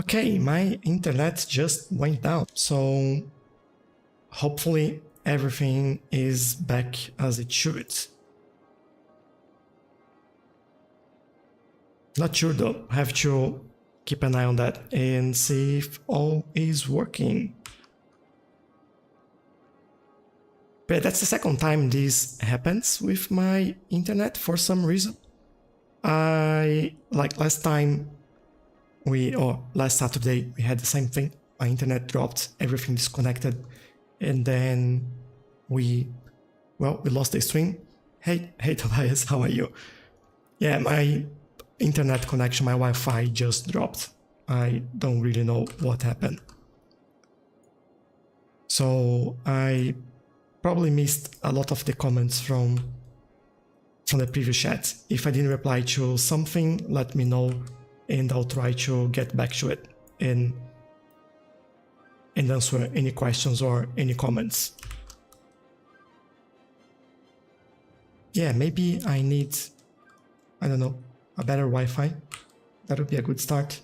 Okay, my internet just went down, so hopefully everything is back as it should. Not sure though, have to keep an eye on that and see if all is working. But that's the second time this happens with my internet for some reason. Last Saturday, we had the same thing. My internet dropped, everything disconnected, and then we lost the stream. Hey Tobias, how are you? Yeah, my internet connection, my Wi-Fi just dropped. I don't really know what happened. So I probably missed a lot of the comments from the previous chat. If I didn't reply to something, let me know and I'll try to get back to it and answer any questions or any comments. Yeah, maybe I need, I don't know, a better Wi-Fi. That would be a good start.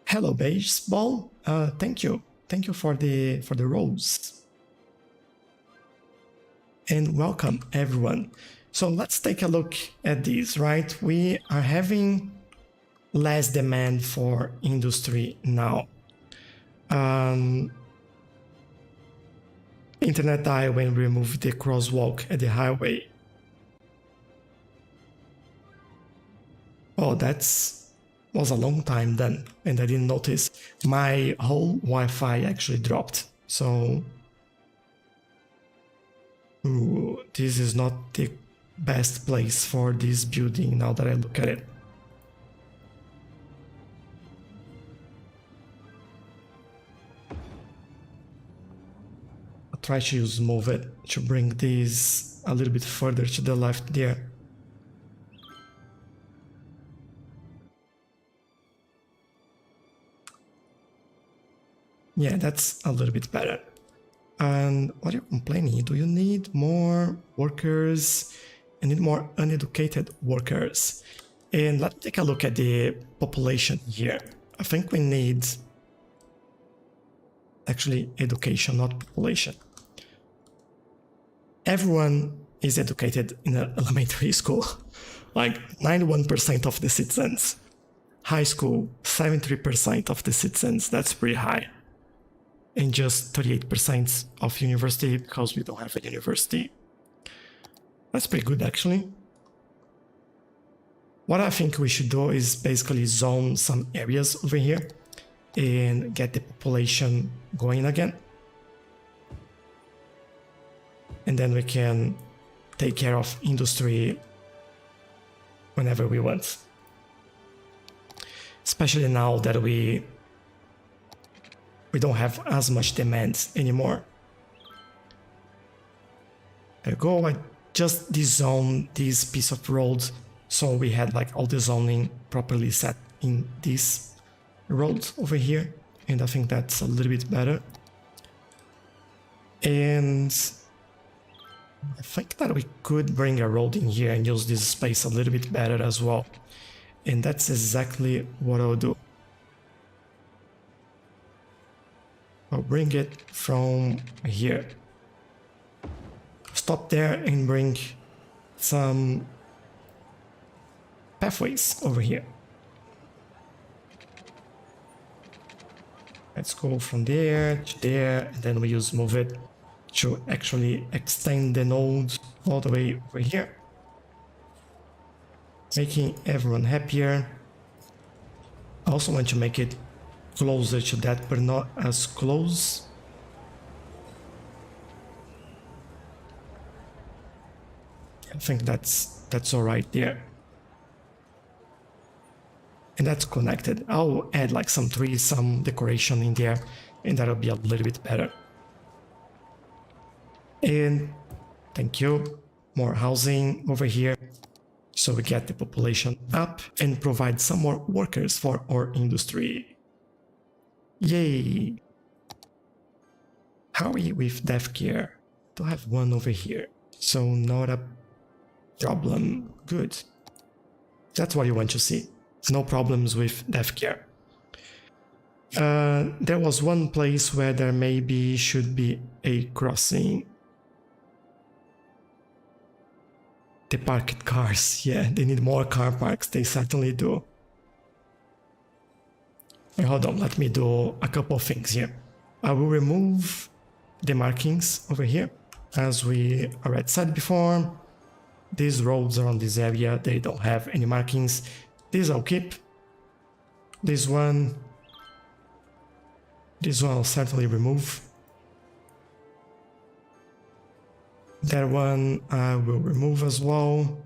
Hello, Baseball. Thank you for the rose. And welcome everyone. So let's take a look at this, right? We are having less demand for industry now. Internet died when we removed the crosswalk at the highway. Oh, was a long time then, and I didn't notice. My whole Wi-Fi actually dropped, so this is not the best place for this building now that I look at it. I'll try to move it to bring this a little bit further to the left there. Yeah, that's a little bit better. And what are you complaining? Do you need more workers? You need more uneducated workers. And let's take a look at the population here. I think we need actually education, not population. Everyone is educated in an elementary school, like 91% of the citizens. High school, 73% of the citizens, that's pretty high. And just 38% of university because we don't have a university. That's pretty good actually. What I think we should do is basically zone some areas over here and get the population going again. And then we can take care of industry whenever we want. Especially now that we don't have as much demand anymore. There you go, I just dezoned this piece of road so we had like all the zoning properly set in this road over here, and I think that's a little bit better. And I think that we could bring a road in here and use this space a little bit better as well. And that's exactly what I'll do. I'll bring it from here. Stop there and bring some pathways over here. Let's go from there to there, and then we use move it to actually extend the node all the way over here, making everyone happier. I also want to make it closer to that, but not as close. I think that's all right there. And that's connected. I'll add like some trees, some decoration in there, and that'll be a little bit better. And thank you. More housing over here. So we get the population up and provide some more workers for our industry. Yay! How are we with death care? Do have one over here, so not a problem. Good. That's what you want to see. No problems with death care. There was one place where there maybe should be a crossing. The parked cars, yeah, they need more car parks, they certainly do. Wait, hold on, let me do a couple of things here. I will remove the markings over here, as we already said before. These roads around this area, they don't have any markings. These I'll keep. This one I'll certainly remove. That one I will remove as well.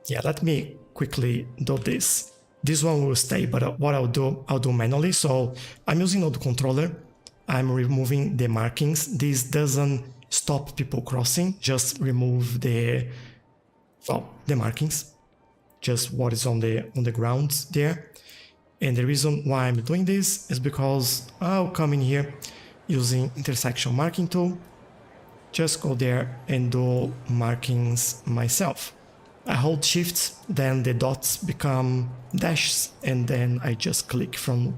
Yeah, let me quickly do this. This one will stay, but what I'll do manually. So I'm using the controller. I'm removing the markings. This doesn't stop people crossing. Just remove the markings. Just what is on the ground there. And the reason why I'm doing this is because I'll come in here using intersection marking tool, just go there and do markings myself. I hold shift, then the dots become dashes, and then I just click from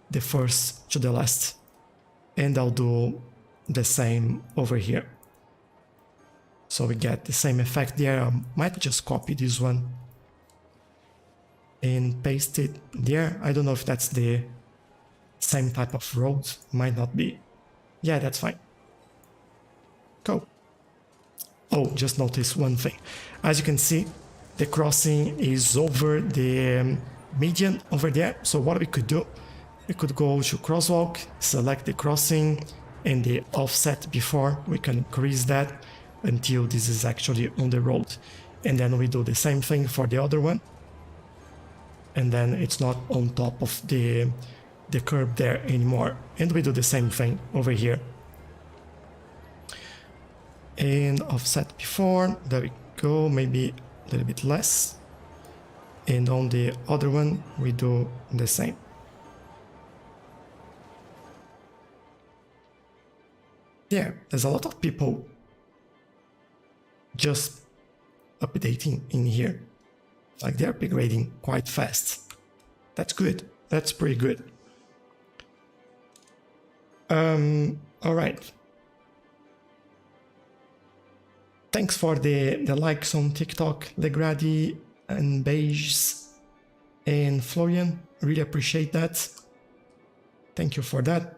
the first to the last. And I'll do the same over here. So we get the same effect there. I might just copy this one and paste it there. I don't know if that's the same type of road, might not be. Yeah, that's fine. Cool. Oh, just notice one thing. As you can see, the crossing is over the median over there. So what we could do, we could go to crosswalk, select the crossing and the offset before. We can increase that until this is actually on the road. And then we do the same thing for the other one. And then it's not on top of the curb there anymore. And we do the same thing over here. And offset before, there we go, maybe a little bit less. And on the other one, we do the same. There's a lot of people just updating in here. Like they're upgrading quite fast. That's good. That's pretty good. All right. Thanks for the likes on TikTok, Legrady and Beige and Florian. Really appreciate that. Thank you for that.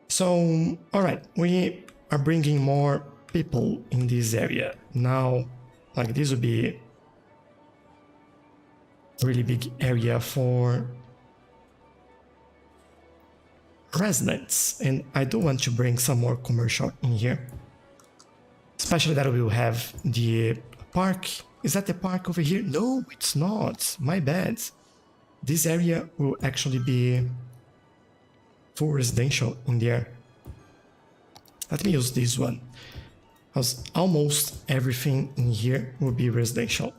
So, all right, we are bringing more people in this area. Now, like this would be a really big area for residents. And I do want to bring some more commercial in here. Especially that we will have the park. Is that the park over here? No, it's not. My bad. This area will actually be full residential in there. Let me use this one. Because almost everything in here will be residential.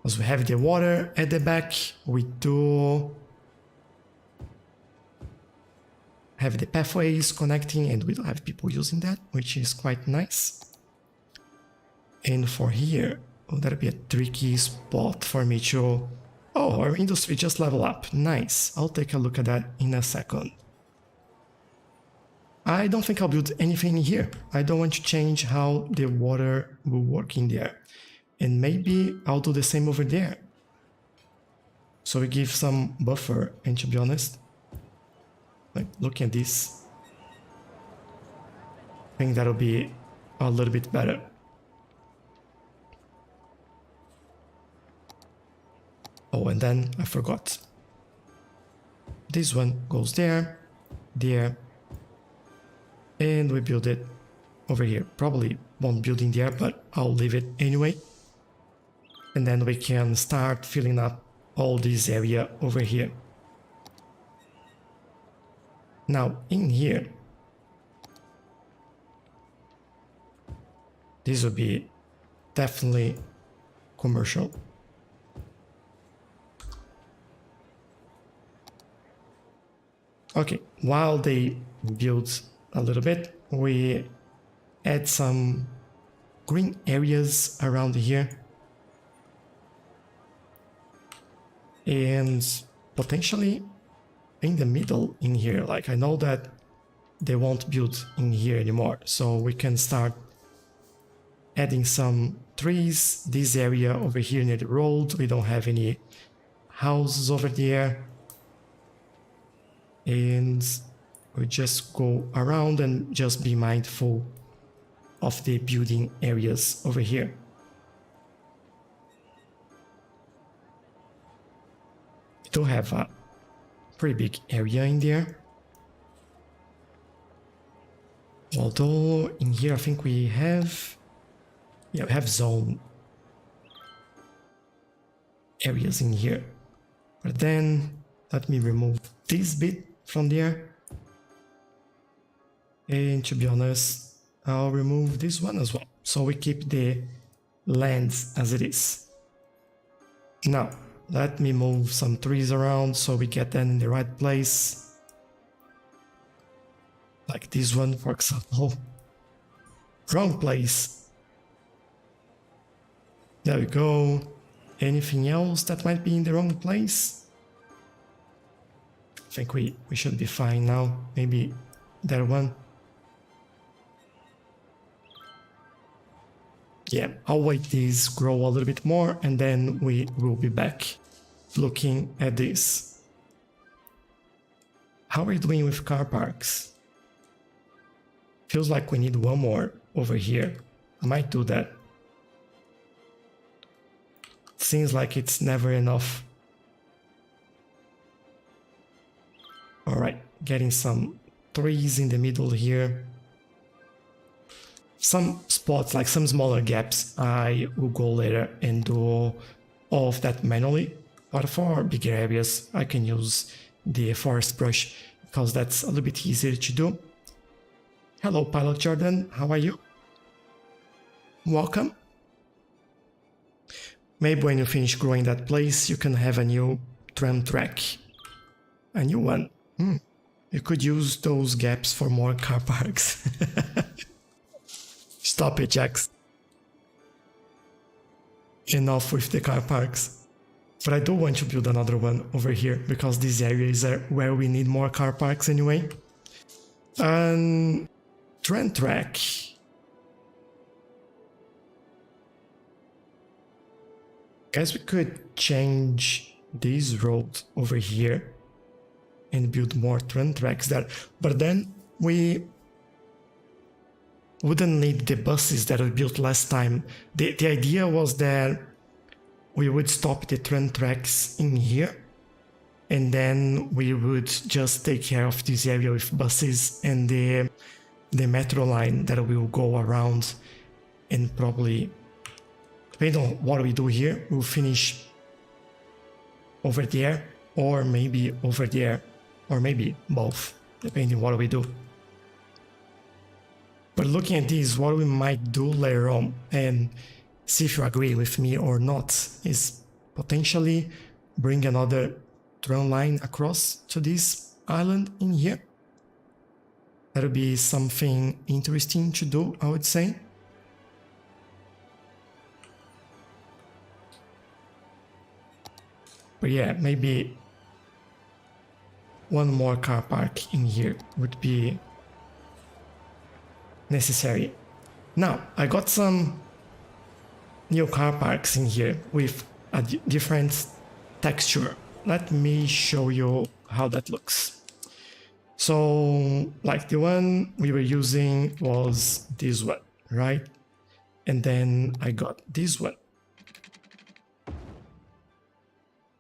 As we have the water at the back, we do have the pathways connecting, and we don't have people using that, which is quite nice. And for here, oh, that'll be a tricky spot for me to... Oh, our industry just level up. Nice. I'll take a look at that in a second. I don't think I'll build anything here. I don't want to change how the water will work in there. And maybe I'll do the same over there. So we give some buffer, and to be honest, like looking at this, I think that'll be a little bit better. Oh, and then I forgot. This one goes there, there, and we build it over here. Probably won't build in there, but I'll leave it anyway. And then we can start filling up all this area over here. Now, in here, this will be definitely commercial. Okay, while they build a little bit, we add some green areas around here. And potentially in the middle in here, like I know that they won't build in here anymore, so we can start adding some trees. This area over here near the road, we don't have any houses over there, and we just go around and just be mindful of the building areas over here. We do have a pretty big area in there. Although in here I think we have, yeah, we have zone areas in here. But then let me remove this bit from there. And to be honest, I'll remove this one as well. So we keep the lands as it is. Now, let me move some trees around so we get them in the right place. Like this one, for example. Wrong place. There we go. Anything else that might be in the wrong place? I think we should be fine now. Maybe that one. Yeah, I'll wait these grow a little bit more and then we will be back looking at this. How are we doing with car parks? Feels like we need one more over here. I might do that. Seems like it's never enough. Alright, getting some trees in the middle here. Some spots, like some smaller gaps, I will go later and do all of that manually. But for bigger areas, I can use the forest brush because that's a little bit easier to do. Hello, Pilot Jordan, how are you? Welcome. Maybe when you finish growing that place, you can have a new tram track. A new one. You could use those gaps for more car parks. Stop it, Jax. Enough with the car parks. But I do want to build another one over here because these areas are where we need more car parks anyway. Train track. Guess we could change this road over here and build more train tracks there. But then we wouldn't need the buses that we built last time. The idea was that we would stop the train tracks in here and then we would just take care of this area with buses and the metro line that will go around, and probably, depending on what we do here, we'll finish over there or maybe over there or maybe both, depending on what we do. But looking at this, what we might do later on, and see if you agree with me or not, is potentially bring another train line across to this island in here. That'll be something interesting to do, I would say. But yeah, maybe one more car park in here would be necessary. Now, I got some new car parks in here with a different texture. Let me show you how that looks. So, like the one we were using was this one, right? And then I got this one.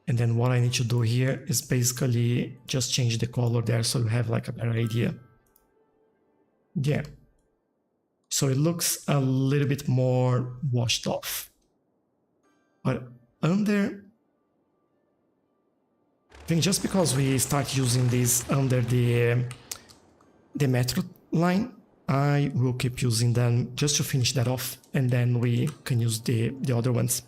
And then what I need to do here is basically just change the color there so you have like a better idea. Yeah. So it looks a little bit more washed off. But under, I think just because we start using this under the metro line, I will keep using them just to finish that off, and then we can use the other ones.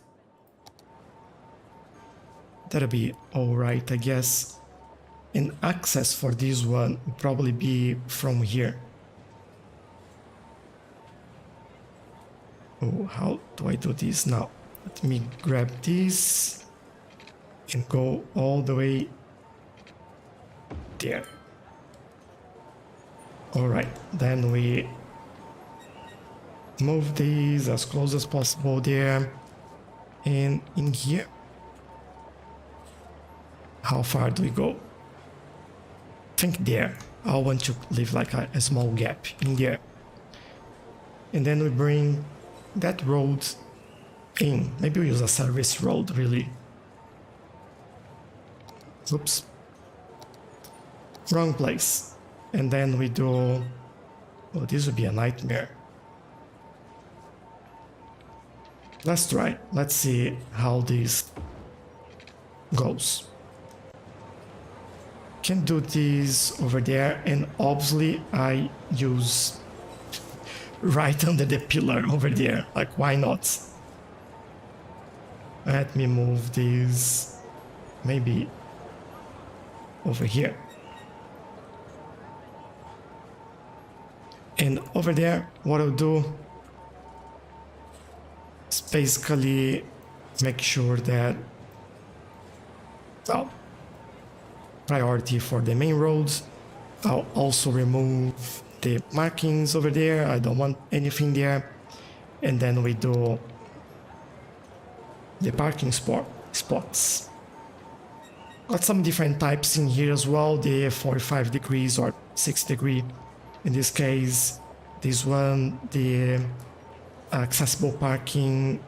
That'll be alright, I guess. And access for this one will probably be from here. Oh, how do I do this now? Let me grab this and go all the way there. All right, then we move these as close as possible there. And in here, how far do we go? I think there. I want to leave like a small gap in there. And then we bring that road in. Maybe we use a service road, really. Oops. Wrong place. And then we do... Oh, this would be a nightmare. Let's try. Let's see how this goes. Can do this over there, and obviously I use right under the pillar over there. Like, why not? Let me move this maybe over here. And over there, what I'll do is basically make sure that, well, priority for the main roads. I'll also remove the markings over there. I don't want anything there. And then we do the parking spots. Got some different types in here as well. The 45 degrees or 6 degree. In this case, this one, the accessible parking,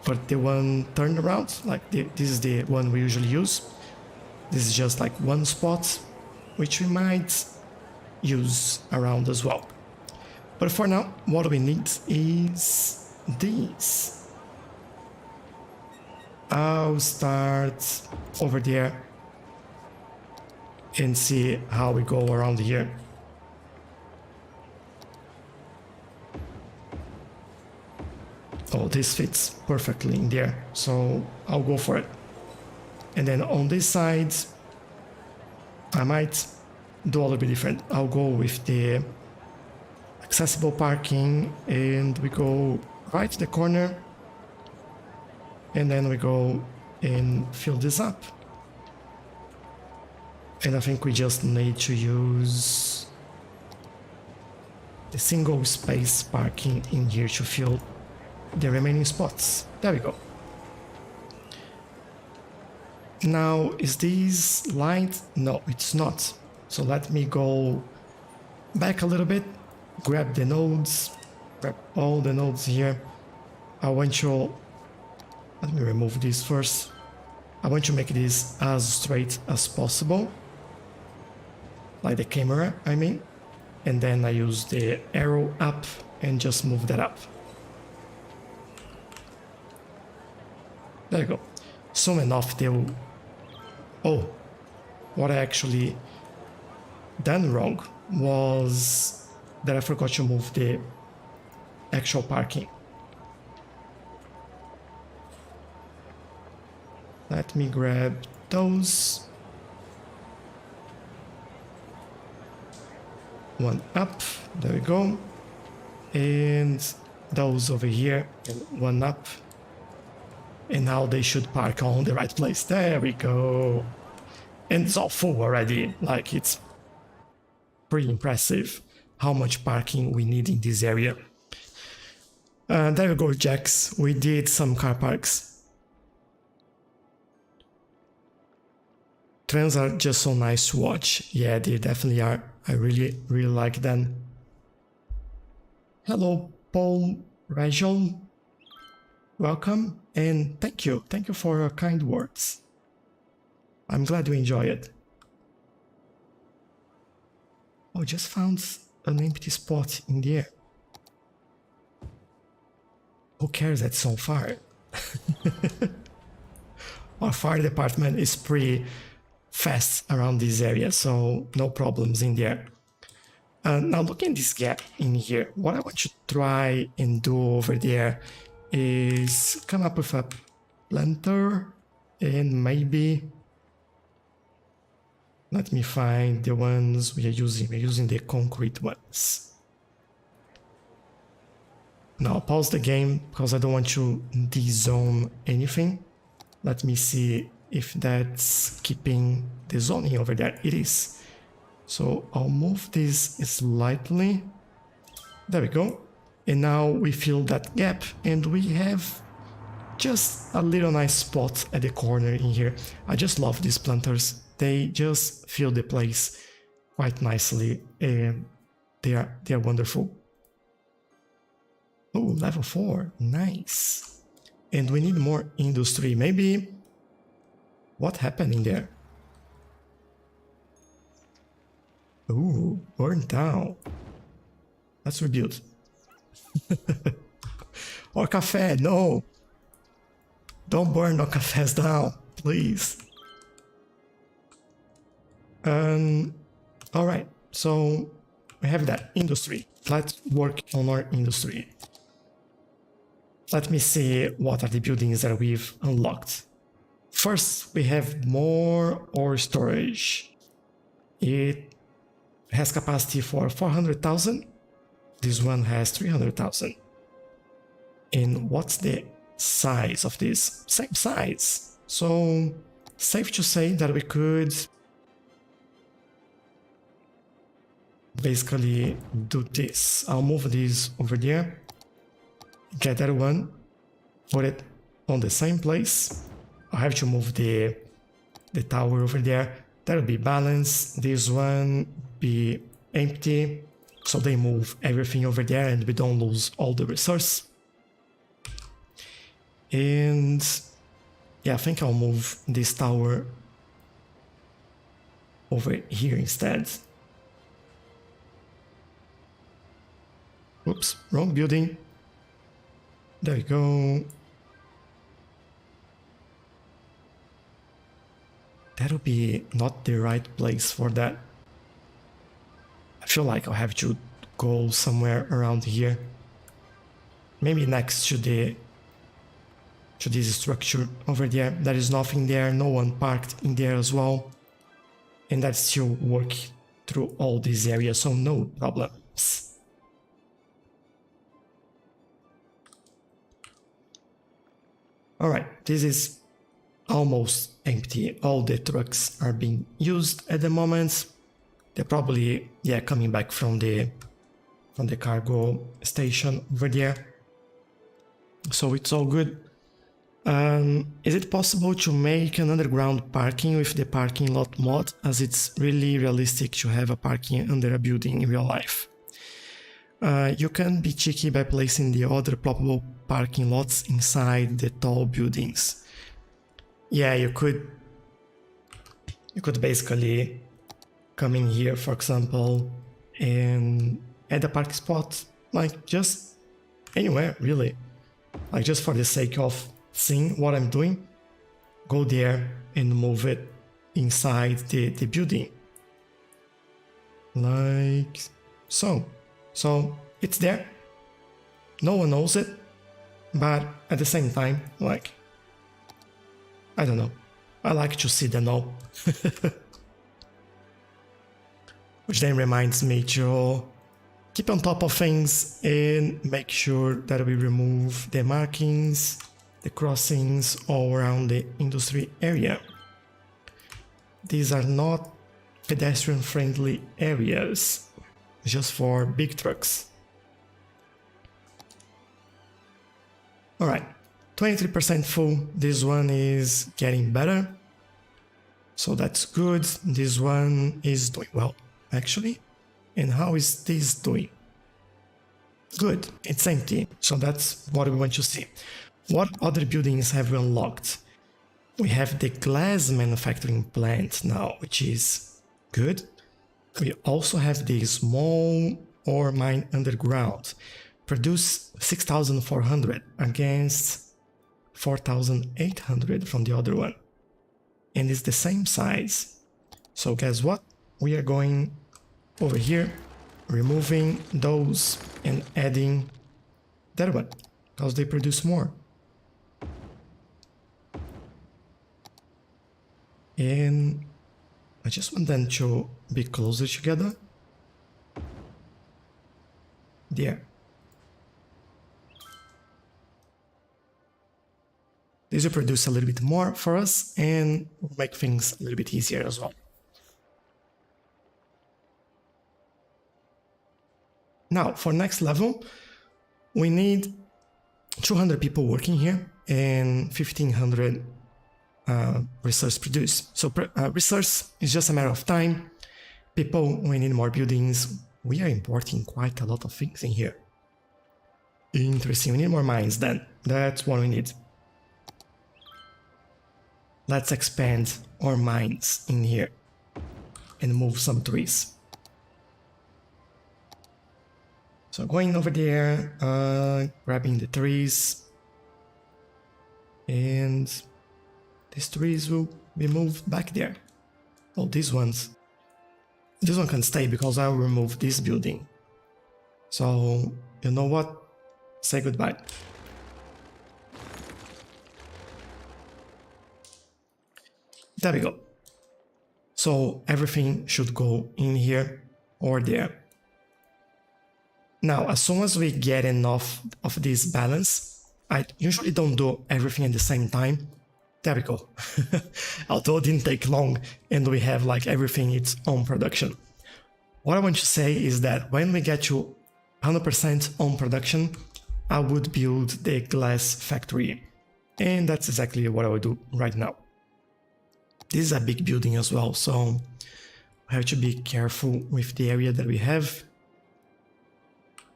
but the one turnaround, like this is the one we usually use. This is just like one spot, which we might use around as well. But for now, what we need is this. I'll start over there and see how we go around here. Oh, this fits perfectly in there, so I'll go for it. And then on this side, I might do a little bit different. I'll go with the accessible parking, and we go right to the corner, and then we go and fill this up. And I think we just need to use the single space parking in here to fill the remaining spots. There we go. Now, is this light? No, it's not. So let me go back a little bit, grab the nodes, grab all the nodes here. I want to, let me remove this first. I want to make this as straight as possible, like the camera, I mean. And then I use the arrow up and just move that up. There you go. Soon enough they will... Oh, what I actually done wrong was that I forgot to move the actual parking. Let me grab those. One up, there we go. And those over here, and one up. And now they should park on the right place. There we go. And it's all full already. Like, it's pretty impressive how much parking we need in this area. There we go, Jax. We did some car parks. Trams are just so nice to watch. Yeah, they definitely are. I really like them. Hello, Paul Rajon. Welcome, and thank you. Thank you for your kind words. I'm glad you enjoy it. Oh, just found an empty spot in the air. Who cares that's so far? Our fire department is pretty fast around this area, so no problems in there. Now looking at this gap in here, what I want to try and do over there is come up with a planter, and maybe let me find the ones we are using. We're using the concrete ones. Now pause the game because I don't want to de-zone anything. Let me see if that's keeping the zoning over there. It is. So I'll move this slightly. There we go. And now we fill that gap and we have just a little nice spot at the corner in here. I just love these planters. They just fill the place quite nicely and they are wonderful. Oh, level 4, nice. And we need more industry. Maybe, what happened in there? Ooh, burned down. Let's rebuild. Or cafe, no. Don't burn no cafes down, please. Alright, so we have that industry. Let's work on our industry. Let me see what are the buildings that we've unlocked. First, we have more ore storage. It has capacity for 400,000. This one has 300,000. And what's the size of this? Same size. So, safe to say that we could basically do this. I'll move this over there. Get that one, put it on the same place. I have to move the tower over there. That'll be balanced. This one be empty, so they move everything over there and we don't lose all the resource. And yeah, I think I'll move this tower over here instead. Oops, wrong building. There we go. That'll be not the right place for that. I feel like I'll have to go somewhere around here. Maybe next to this structure over there. There is nothing there, no one parked in there as well. And that still work through all this area, so no problems. Alright, this is almost empty. All the trucks are being used at the moment. They're probably, yeah, coming back from the cargo station over there. So it's all good. Is it possible to make an underground parking with the parking lot mod, as it's really realistic to have a parking under a building in real life? You can be cheeky by placing the other probable parking lots inside the tall buildings. Yeah, you could basically come in here, for example, and add a parking spot, like just anywhere, really. Like just for the sake of seeing what I'm doing, go there and move it inside the building. Like so. So it's there. No one knows it, but at the same time, like, I don't know. I like to see the know. Which then reminds me to keep on top of things and make sure that we remove the markings, the crossings all around the industry area. These are not pedestrian friendly areas, just for big trucks. Alright, 23% full. This one is getting better, so that's good. This one is doing well, actually. And how is this doing? Good, it's empty, so that's what we want to see. What other buildings have we unlocked? We have the glass manufacturing plant now, which is good. We also have the small ore mine underground. Produce 6,400 against 4,800 from the other one. And it's the same size. So guess what? We are going over here, removing those and adding that one, because they produce more. And I just want them to be closer together. There. This will produce a little bit more for us and will make things a little bit easier as well. Now, for next level, we need 200 people working here and 1,500 resource produced. So resource is just a matter of time. People, we need more buildings. We are importing quite a lot of things in here. Interesting, we need more mines then. That's what we need. Let's expand our mines in here and move some trees. So going over there, grabbing the trees, and these trees will be moved back there. Oh, these ones. This one can stay because I will remove this building. So, you know what? Say goodbye. There we go. So everything should go in here or there. Now, as soon as we get enough of this balance, I usually don't do everything at the same time. There we go. Although it didn't take long and we have like everything its own production. What I want to say is that when we get to 100% on production, I would build the glass factory. And that's exactly what I will do right now. This is a big building as well, so we have to be careful with the area that we have.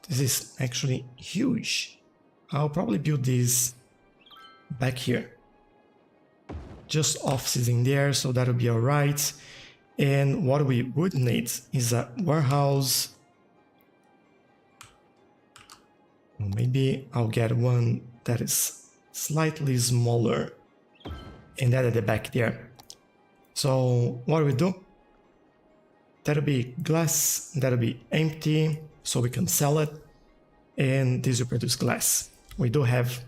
This is actually huge. I'll probably build this back here. Just offices in there, so that'll be alright. And what we would need is a warehouse. Maybe I'll get one that is slightly smaller. And that at the back there. So what do we do? That'll be glass, that'll be empty, so we can sell it, and this will produce glass. We do have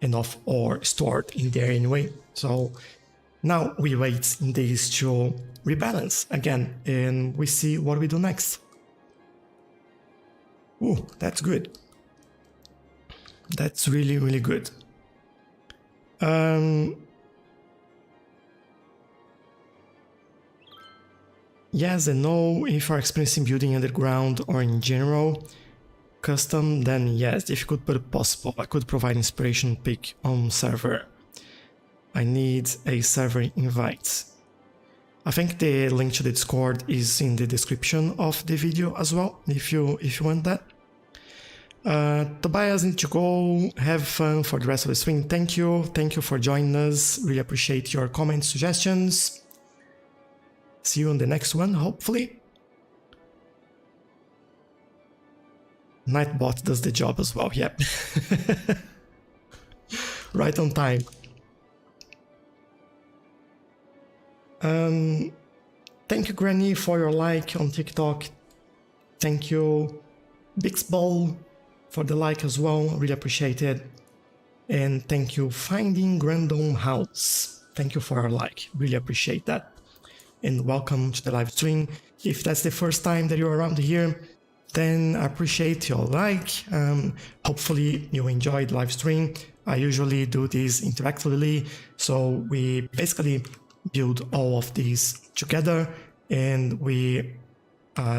enough ore stored in there anyway, so now we wait this to rebalance again, and we see what we do next. Ooh, that's good. That's really, really good. Yes and no. If you're experiencing building underground or in general custom, then yes, difficult but possible. I could provide inspiration pick on server. I need a server invite. I think the link to the Discord is in the description of the video as well, if you want that. Tobias, need to go. Have fun for the rest of the stream. Thank you for joining us. Really appreciate your comments, suggestions. See you on the next one, hopefully. Nightbot does the job as well, yep. Right on time. Thank you, Granny, for your like on TikTok. Thank you, Bixball, for the like as well. Really appreciate it. And thank you, Finding Random House. Thank you for your like. Really appreciate that. And welcome to the live stream. If that's the first time that you're around here, then I appreciate your like. Hopefully you enjoyed the live stream. I usually do this interactively, so we basically build all of these together and we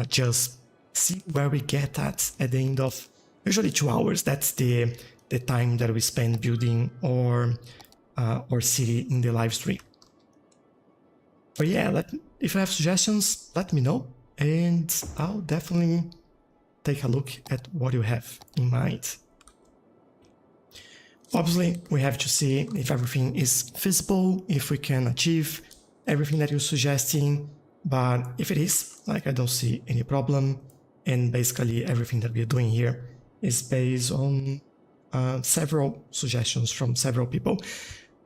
just see where we get at the end of usually 2 hours. That's the time that we spend building our city in the live stream. But yeah, if you have suggestions, let me know, and I'll definitely take a look at what you have in mind. Obviously, we have to see if everything is feasible, if we can achieve everything that you're suggesting, but if it is, like, I don't see any problem, and basically everything that we're doing here is based on several suggestions from several people.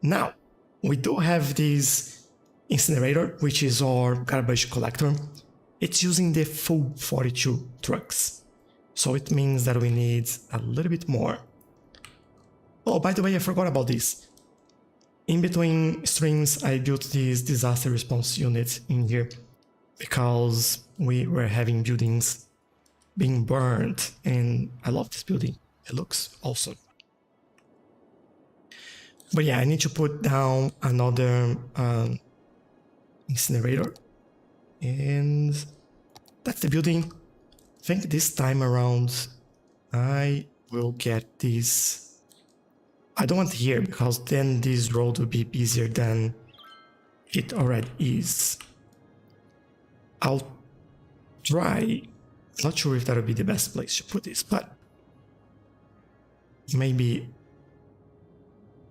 Now, we do have this incinerator, which is our garbage collector. It's using the full 42 trucks. So it means that we need a little bit more. Oh, by the way, I forgot about this. In between streams, I built this disaster response unit in here because we were having buildings being burned, and I love this building. It looks awesome. But yeah, I need to put down another incinerator. And that's the building. I think this time around I will get this. I don't want here because then this road will be easier than it already is. I'll try. Not sure if that would be the best place to put this, but maybe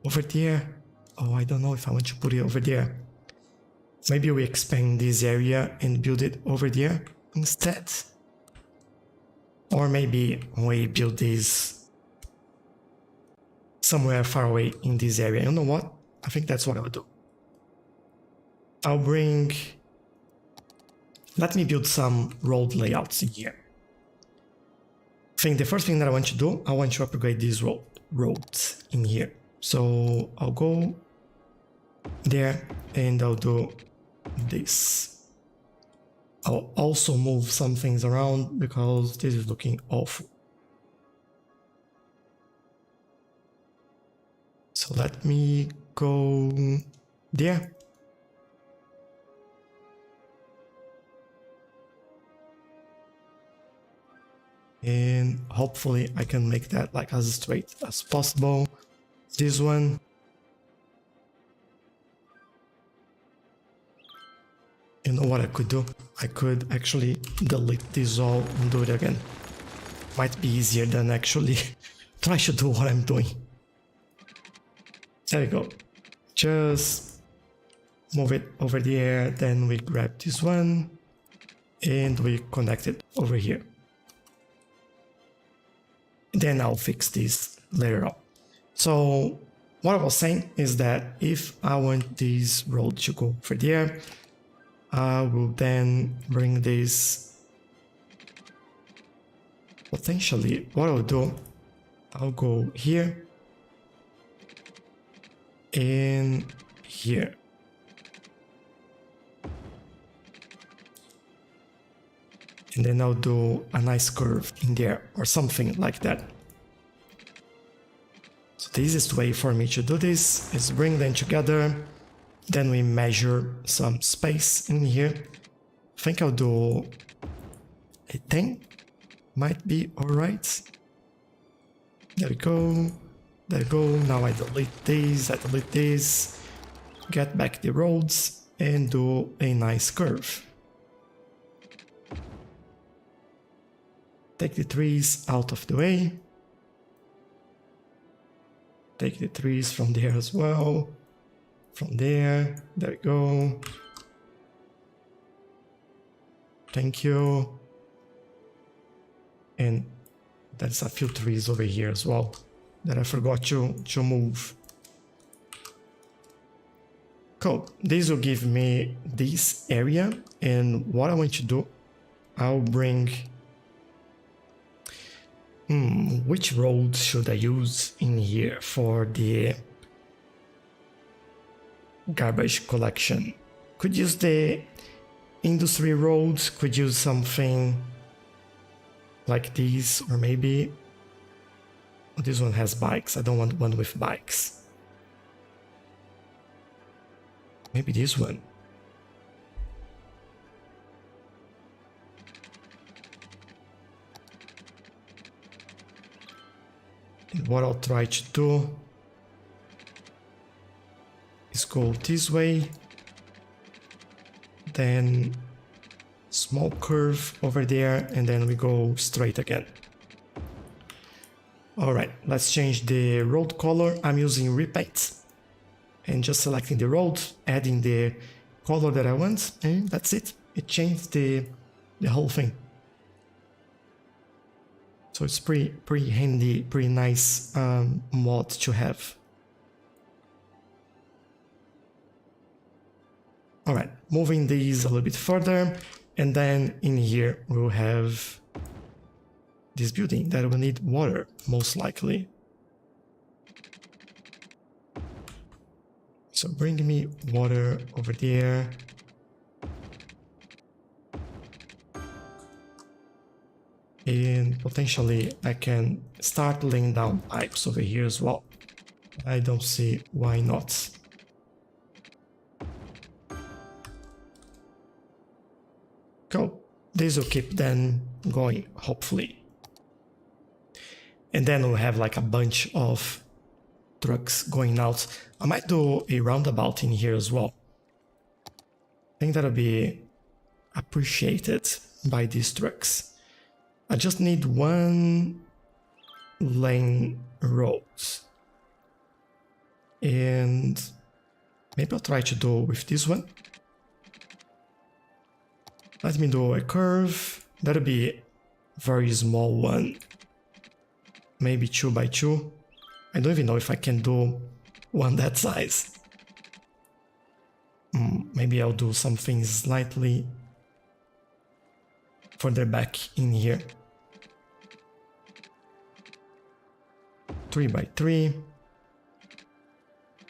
over there. Oh, I don't know if I want to put it over there. Maybe we expand this area and build it over there instead. Or maybe we build this somewhere far away in this area. You know what? I think that's what I'll do. I'll bring... Let me build some road layouts in here. I think the first thing that I want to do, I want to upgrade these roads in here. So I'll go there and I'll do this. I'll also move some things around because this is looking awful. So let me go there. And hopefully I can make that like as straight as possible. This one. You know what I could do? I could actually delete this all and do it again. Might be easier than actually try to do what I'm doing. There we go. Just move it over there, then we grab this one and we connect it over here. Then I'll fix this later on. So what I was saying is that if I want this road to go over there, I will then bring this. Potentially, what I'll do, I'll go here and here. And then I'll do a nice curve in there or something like that. So the easiest way for me to do this is bring them together. Then we measure some space in here. I think I'll do a 10. Might be alright. There we go. There we go. Now I delete these. I delete this. Get back the roads and do a nice curve. Take the trees out of the way. Take the trees from there as well. From there, there we go. Thank you. And there's a few trees over here as well that I forgot to move. Cool. This will give me this area, and what I want to do, I'll bring... which road should I use in here for the garbage collection? Could use the industry roads, could use something like this, or maybe this one has bikes. I don't want one with bikes. Maybe this one. And what I'll try to do is go this way, then small curve over there, and then we go straight again. All right, let's change the road color. I'm using repaint and just selecting the road, adding the color that I want, and that's it. It changed the whole thing. So it's pretty handy, pretty nice mod to have. All right, moving these a little bit further, and then in here we'll have this building that will need water, most likely. So bring me water over there. And potentially I can start laying down pipes over here as well. I don't see why not. Cool. This will keep them going, hopefully. And then we'll have like a bunch of trucks going out. I might do a roundabout in here as well. I think that'll be appreciated by these trucks. I just need one lane road. And maybe I'll try to do with this one. Let me do a curve. That'll be a very small one. Maybe 2 by 2. I don't even know if I can do one that size. Maybe I'll do something slightly further back in here. 3 by 3.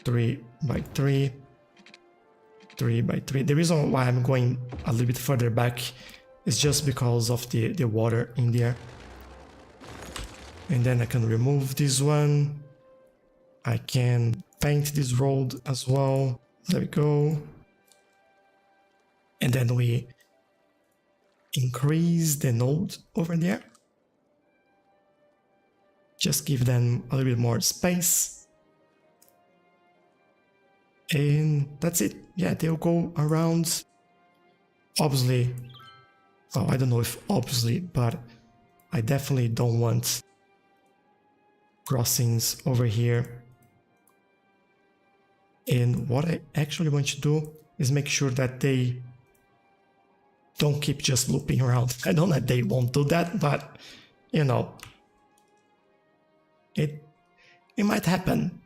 3 by 3. 3 by 3. The reason why I'm going a little bit further back is just because of the water in there. And then I can remove this one. I can paint this road as well. There we go. And then we increase the node over there. Just give them a little bit more space. And that's it. Yeah, they'll go around. Obviously, well, I don't know if obviously, but I definitely don't want crossings over here. And what I actually want to do is make sure that they don't keep just looping around. I know that they won't do that, but you know, it might happen.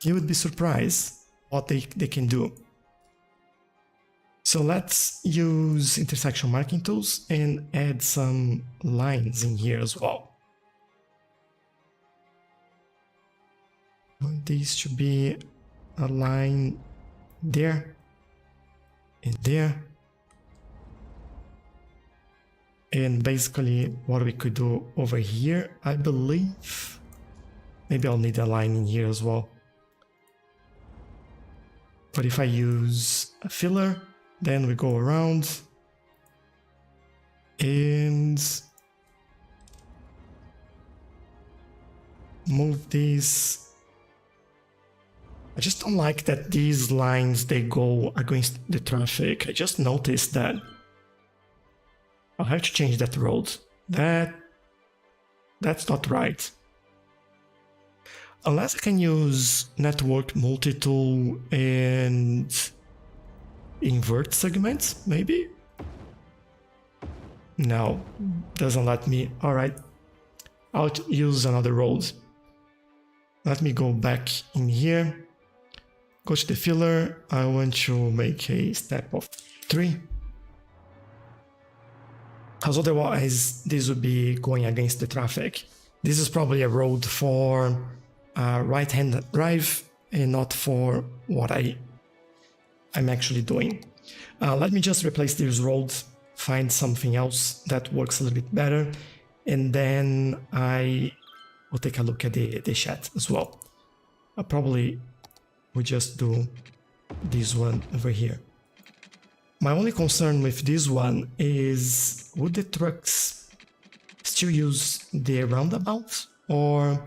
You would be surprised what they can do. So let's use intersection marking tools and add some lines in here as well. I want these to be a line there and there. And basically what we could do over here, I believe, maybe I'll need a line in here as well. But if I use a filler, then we go around and move these. I just don't like that these lines, they go against the traffic. I just noticed that. I'll have to change that road. That's not right. Unless I can use network multi-tool and invert segments, maybe? No, doesn't let me. Alright, I'll use another road. Let me go back in here. Go to the filler. I want to make a step of 3. Because otherwise, this would be going against the traffic. This is probably a road for right-hand drive and not for what I'm actually doing. Let me just replace this road, find something else that works a little bit better, and then I will take a look at the chat as well. I probably will just do this one over here. My only concern with this one is, would the trucks still use the roundabout, or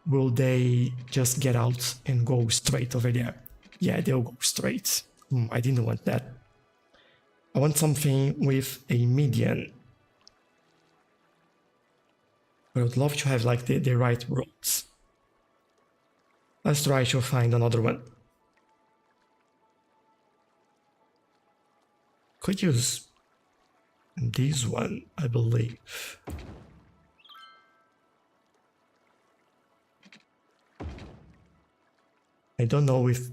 will they just get out and go straight over there? Yeah, they'll go straight. I didn't want that. I want something with a median. I would love to have like the right roads. Let's try to find another one. Could use this one, I believe. I don't know if,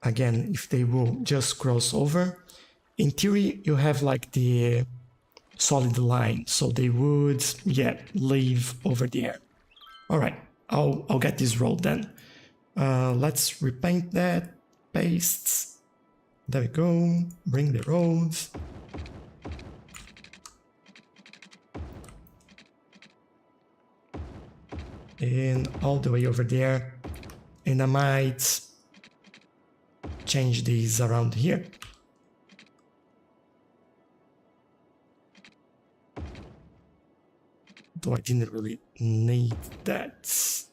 again, if they will just cross over. In theory, you have like the solid line, so they would, yeah, leave over there. All right, I'll get this road then. Let's repaint that, paste. There we go, bring the roads. And all the way over there, And I might change these around here. Though I didn't really need that.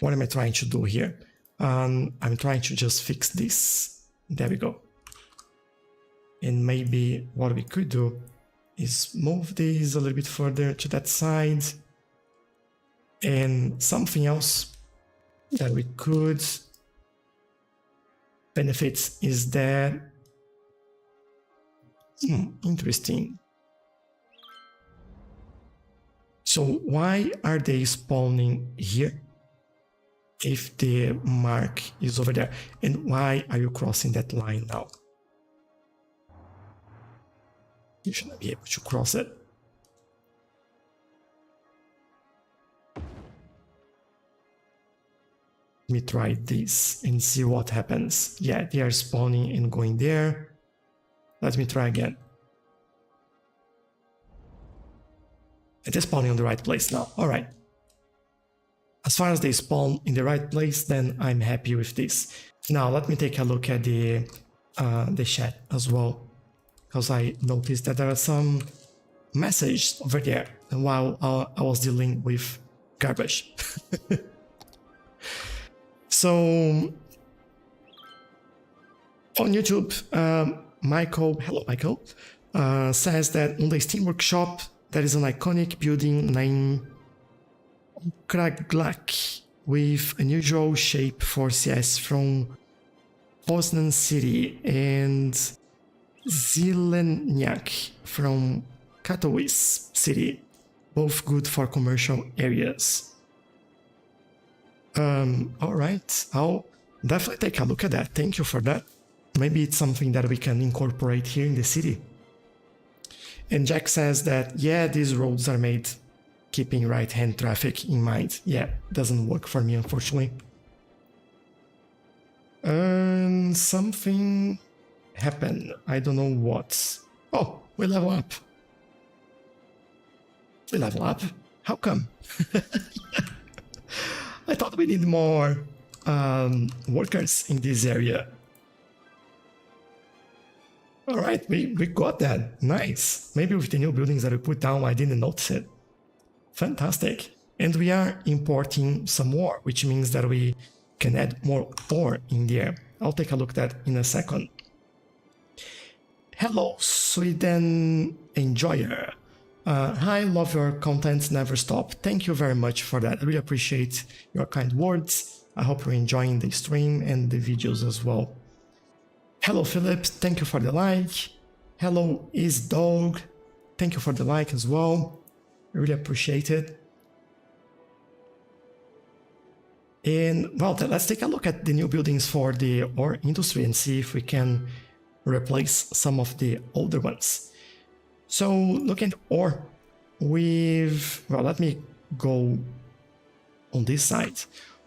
What am I trying to do here? I'm trying to just fix this. There we go. And maybe what we could do is move these a little bit further to that side. And something else that we could benefit is that interesting. So why are they spawning here if the mark is over there? And why are you crossing that line now? You shouldn't be able to cross it. Let me try this and see what happens. Yeah, they are spawning and going there. Let me try again. It is spawning on the right place now. All right. As far as they spawn in the right place, then I'm happy with this. Now let me take a look at the chat as well, because I noticed that there are some messages over there while I was dealing with garbage. So on YouTube, Michael, hello Michael, says that on the Steam Workshop there is an iconic building named Kraglak with unusual shape for CS from Poznan City and Zieleniak from Katowice City, both good for commercial areas. All right, I'll definitely take a look at that. Thank you for that. Maybe it's something that we can incorporate here in the city. And Jack says that, yeah, these roads are made keeping right-hand traffic in mind. Yeah, doesn't work for me, unfortunately. Something happened. I don't know what. Oh, we level up. We level up? How come? I thought we need more workers in this area. All right, we got that. Nice. Maybe with the new buildings that we put down, I didn't notice it. Fantastic. And we are importing some more, which means that we can add more ore in there. I'll take a look at that in a second. Hello, Sweden Enjoyer. Hi, love your content, never stop. Thank you very much for that. I really appreciate your kind words. I hope you're enjoying the stream and the videos as well. Hello, Philip. Thank you for the like. Hello, Is Dog. Thank you for the like as well. I really appreciate it. And well, let's take a look at the new buildings for the ore industry and see if we can replace some of the older ones. So looking at ore, well, let me go on this side.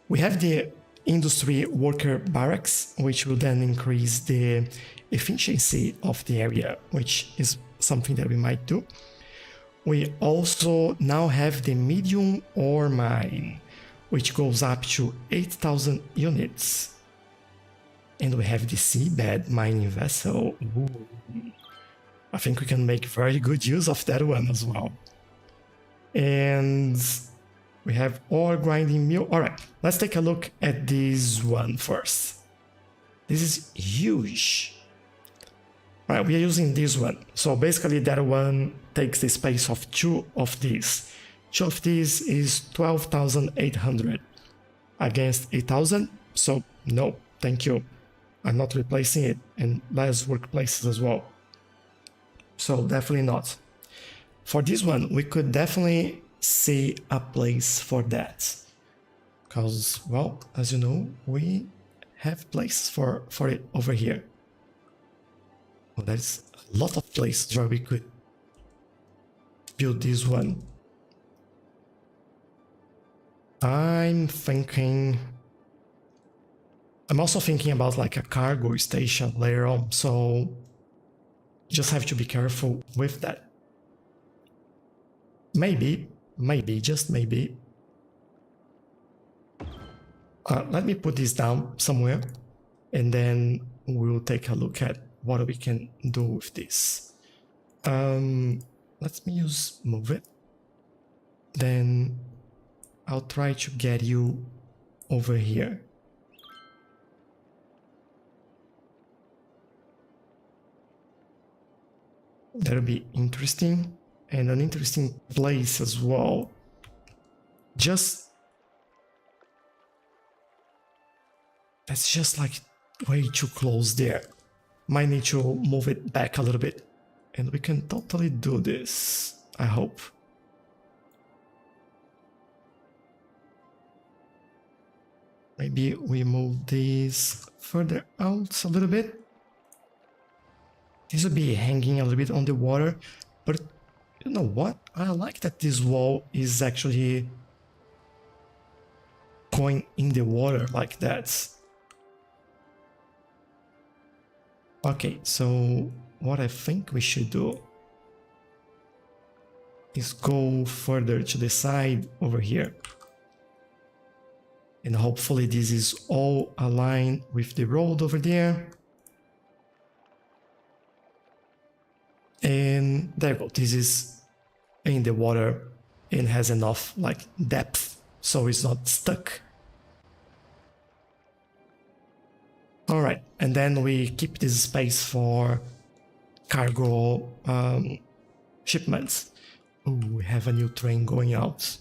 We have the industry worker barracks, which will then increase the efficiency of the area, which is something that we might do. We also now have the medium ore mine, which goes up to 8,000 units. And we have the seabed mining vessel. Ooh. I think we can make very good use of that one as well. And we have ore grinding mill. All right, let's take a look at this one first. This is huge. All right, we are using this one. So basically that one takes the space of two of these. Two of these is 12,800 against 8,000. So no, thank you. I'm not replacing it, and less workplaces as well. So definitely not. For this one, we could definitely see a place for that. Because, well, as you know, we have places for it over here. Well, there's a lot of places where we could build this one. I'm also thinking about like a cargo station later on, so just have to be careful with that. maybe, just maybe. Let me put this down somewhere, and then we'll take a look at what we can do with this. Let me use move it. Then I'll try to get you over here. That'll be interesting, and an interesting place as well. That's just like way too close there. Might need to move it back a little bit, and we can totally do this, I hope. Maybe we move these further out a little bit. This will be hanging a little bit on the water, but you know what? I like that this wall is actually going in the water like that. Okay, so what I think we should do is go further to the side over here. And hopefully this is all aligned with the road over there. And there you go, this is in the water and has enough like depth, so it's not stuck. All right, and then we keep this space for cargo shipments. Ooh, we have a new train going out.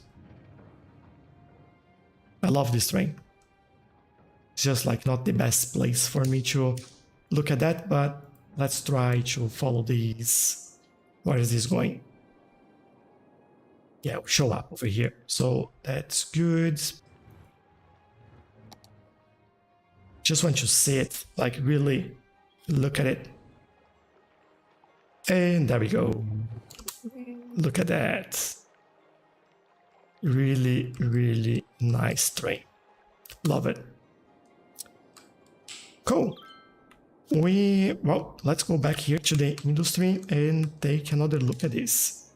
I love this train. It's just like not the best place for me to look at that, but let's try to follow these. Where is this going? Yeah, show up over here. So that's good. Just want to see it, like really look at it. And there we go. Look at that. Really, really nice train. Love it. Cool. Well, let's go back here to the industry and take another look at this.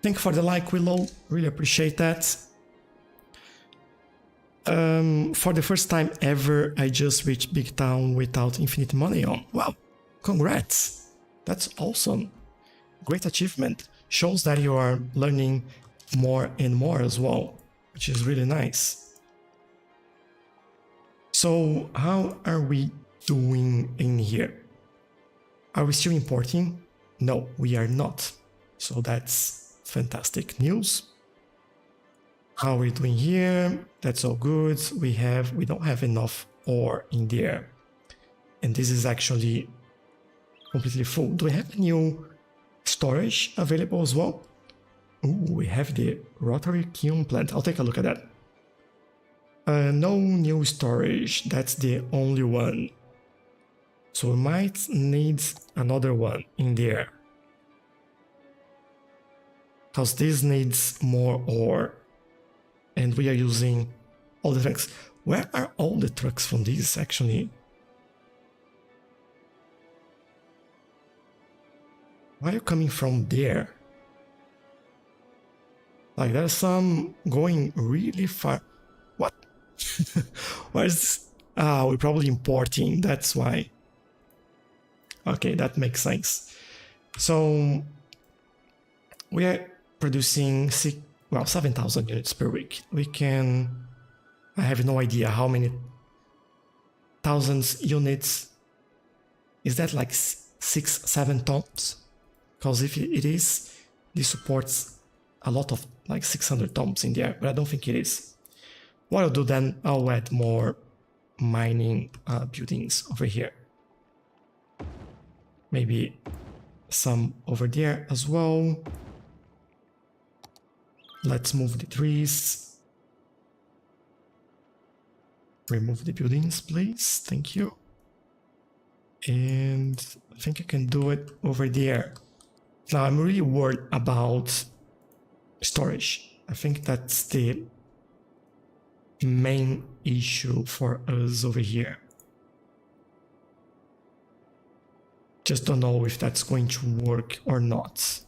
Thank you for the like, Willow. Really appreciate that. For the first time ever, I just reached Big Town without infinite money on. Wow, congrats. That's awesome. Great achievement. Shows that you are learning more and more as well, which is really nice. So how are we doing in here? Are we still importing? No, we are not. So that's fantastic news. How are we doing here? That's all good. We don't have enough ore in there. And this is actually completely full. Do we have a new storage available as well? Ooh, we have the Rotary Kiln plant. I'll take a look at that. No new storage. That's the only one. So we might need another one in there. Because this needs more ore. And we are using all the trucks. Where are all the trucks from this actually? Why are you coming from there? Like there's some going really far. What? Where's this? Ah, we're probably importing, that's why. Okay, that makes sense. So we are producing 7,000 units per week. I have no idea how many thousands units. Is that like 6-7 tons? Because if it is, this supports a lot of like 600 tons in there, but I don't think it is. What I'll do then, I'll add more mining buildings over here. Maybe some over there as well. Let's move the trees. Remove the buildings, please. Thank you. And I think I can do it over there. Now I'm really worried about storage. I think that's the main issue for us over here. Just don't know if that's going to work or not.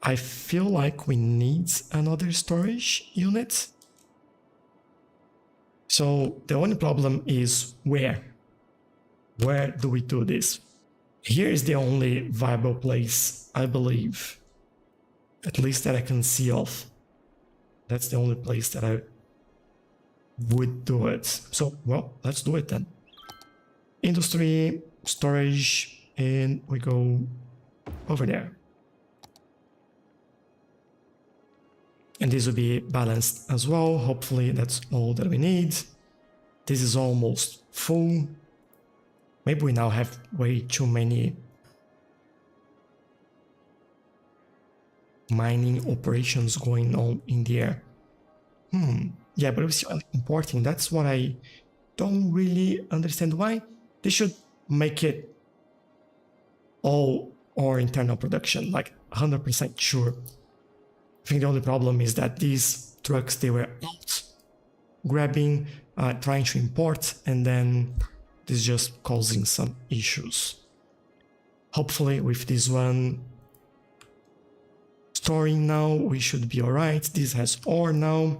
I feel like we need another storage unit. So the only problem is where? Where do we do this? Here is the only viable place, I believe. At least that I can see of. That's the only place that I would do it. So, well, let's do it then. Industry, storage, and we go over there. And this will be balanced as well. Hopefully that's all that we need. This is almost full. Maybe we now have way too many mining operations going on in the air. Yeah, but we're still importing. That's what I don't really understand. Why they should make it all our internal production, like 100% sure. I think the only problem is that these trucks, they were out grabbing, trying to import, and then this is just causing some issues. Hopefully with this one storing now, we should be alright. This has ore now.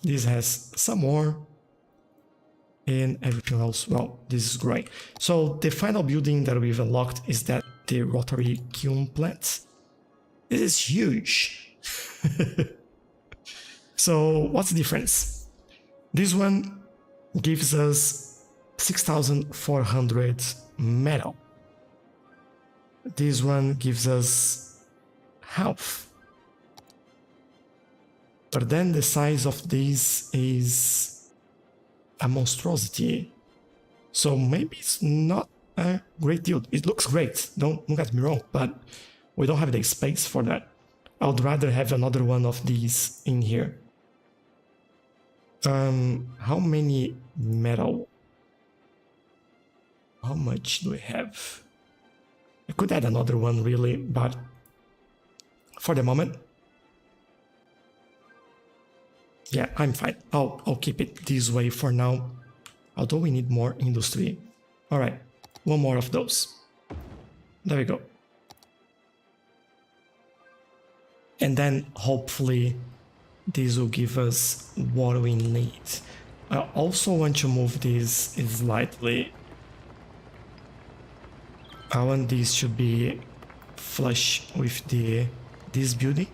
This has some ore. And everything else, well, this is great. So the final building that we've unlocked is that the Rotary Kiln plant. This is huge. So what's the difference? This one gives us 6,400 metal. This one gives us half. But then the size of this is a monstrosity. So maybe it's not a great deal. It looks great, don't get me wrong, but we don't have the space for that. I would rather have another one of these in here. How many metal? How much do we have? I could add another one really, but for the moment, yeah, I'm fine. I'll keep it this way for now. Although we need more industry. All right, one more of those. There we go. And then hopefully this will give us what we need. I also want to move this slightly. I want this to be flush with this building.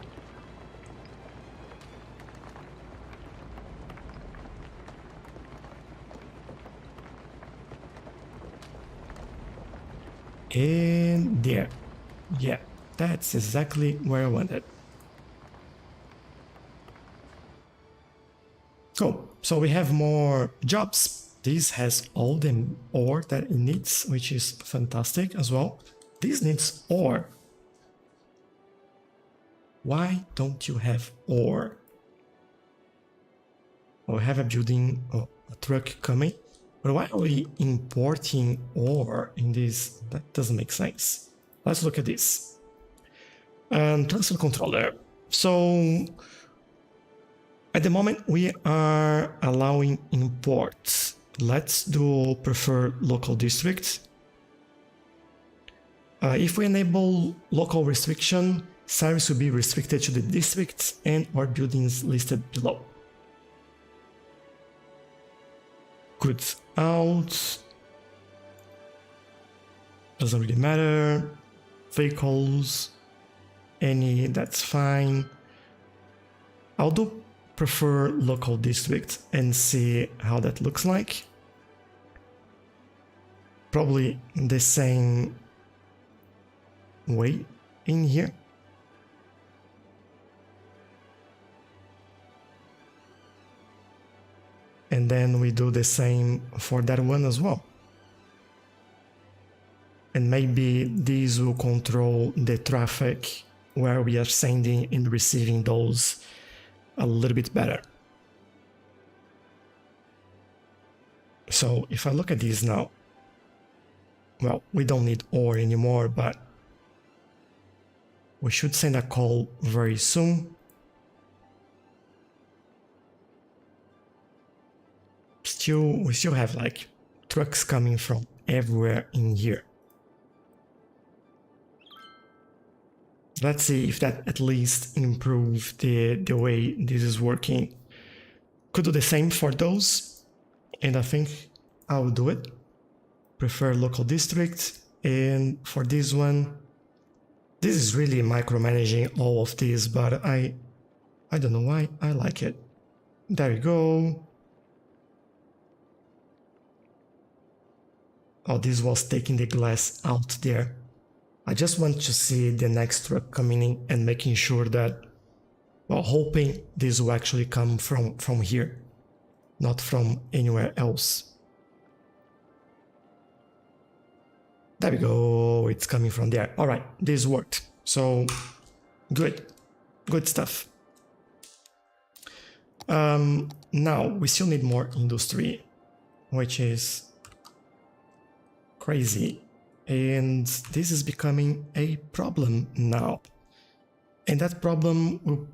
And there. Yeah, that's exactly where I want it. Cool. So we have more jobs. This has all the ore that it needs, which is fantastic as well. This needs ore. Why don't you have ore? Oh, we have a building, a truck coming. But why are we importing ore in this? That doesn't make sense. Let's look at this. Transfer controller. So at the moment we are allowing imports. Let's do prefer local district. If we enable local restriction, service will be restricted to the districts and or buildings listed below. Goods out. Doesn't really matter. Vehicles. Any, that's fine. I'll do prefer local district and see how that looks like. Probably the same way in here. And then we do the same for that one as well. And maybe these will control the traffic where we are sending and receiving those a little bit better. So if I look at these now, well, we don't need ore anymore, but we should send a call very soon. We still have like trucks coming from everywhere in here. Let's see if that at least improves the way this is working. Could do the same for those, and I think I'll do it. Prefer local district, and for this one, this is really micromanaging all of this, but I don't know why I like it. There you go. Oh, this was taking the glass out there. I just want to see the next truck coming in and making sure that, well, hoping this will actually come from here, not from anywhere else. There we go, it's coming from there. All right, this worked. So, good stuff. Now, we still need more industry, which is crazy. And this is becoming a problem now. And that problem will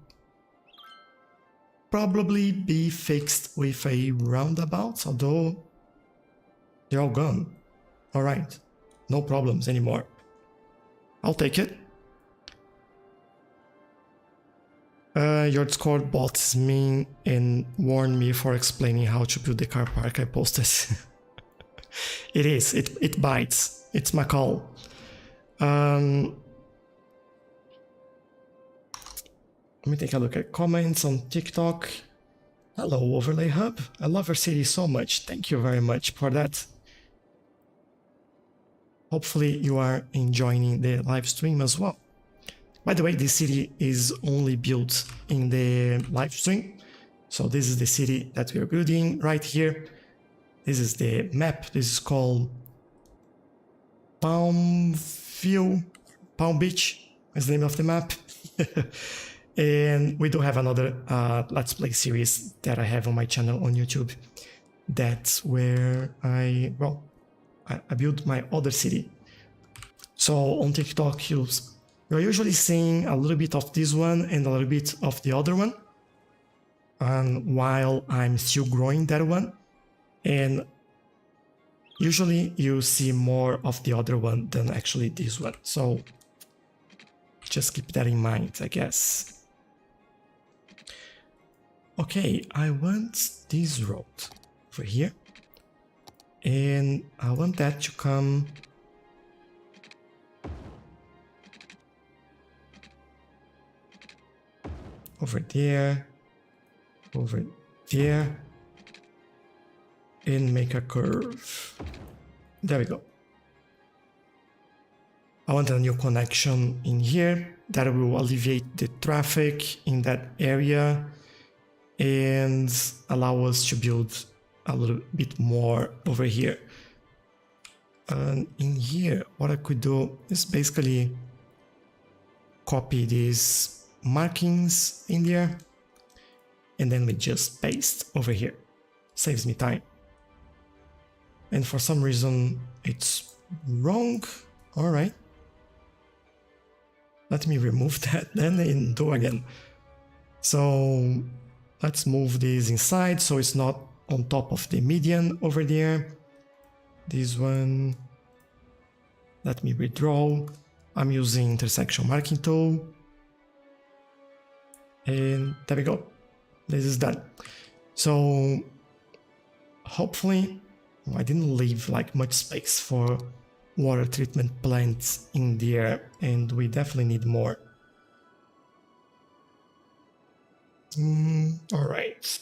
probably be fixed with a roundabout, although they're all gone. All right, no problems anymore. I'll take it. Your Discord bots me and warned me for explaining how to build the car park I posted. It is, it bites. It's my call. Let me take a look at comments on TikTok. Hello, Overlay Hub. I love your city so much. Thank you very much for that. Hopefully you are enjoying the live stream as well. By the way, this city is only built in the live stream. So this is the city that we are building right here. This is the map. This is called Palm Beach is the name of the map. And we do have another Let's Play series that I have on my channel on YouTube. That's where I built my other city. So on TikTok, you're usually seeing a little bit of this one and a little bit of the other one. And while I'm still growing that one. And usually you see more of the other one than actually this one. So just keep that in mind, I guess. Okay, I want this road over here. And I want that to come over there, and make a curve. There we go. I want a new connection in here that will alleviate the traffic in that area and allow us to build a little bit more over here. And in here, what I could do is basically copy these markings in there, and then we just paste over here. Saves me time. And for some reason, it's wrong. All right. Let me remove that then and do again. So let's move this inside so it's not on top of the median over there. This one, let me redraw. I'm using intersection marking tool. And there we go. This is done. So hopefully, I didn't leave like much space for water treatment plants in there, and we definitely need more. All right.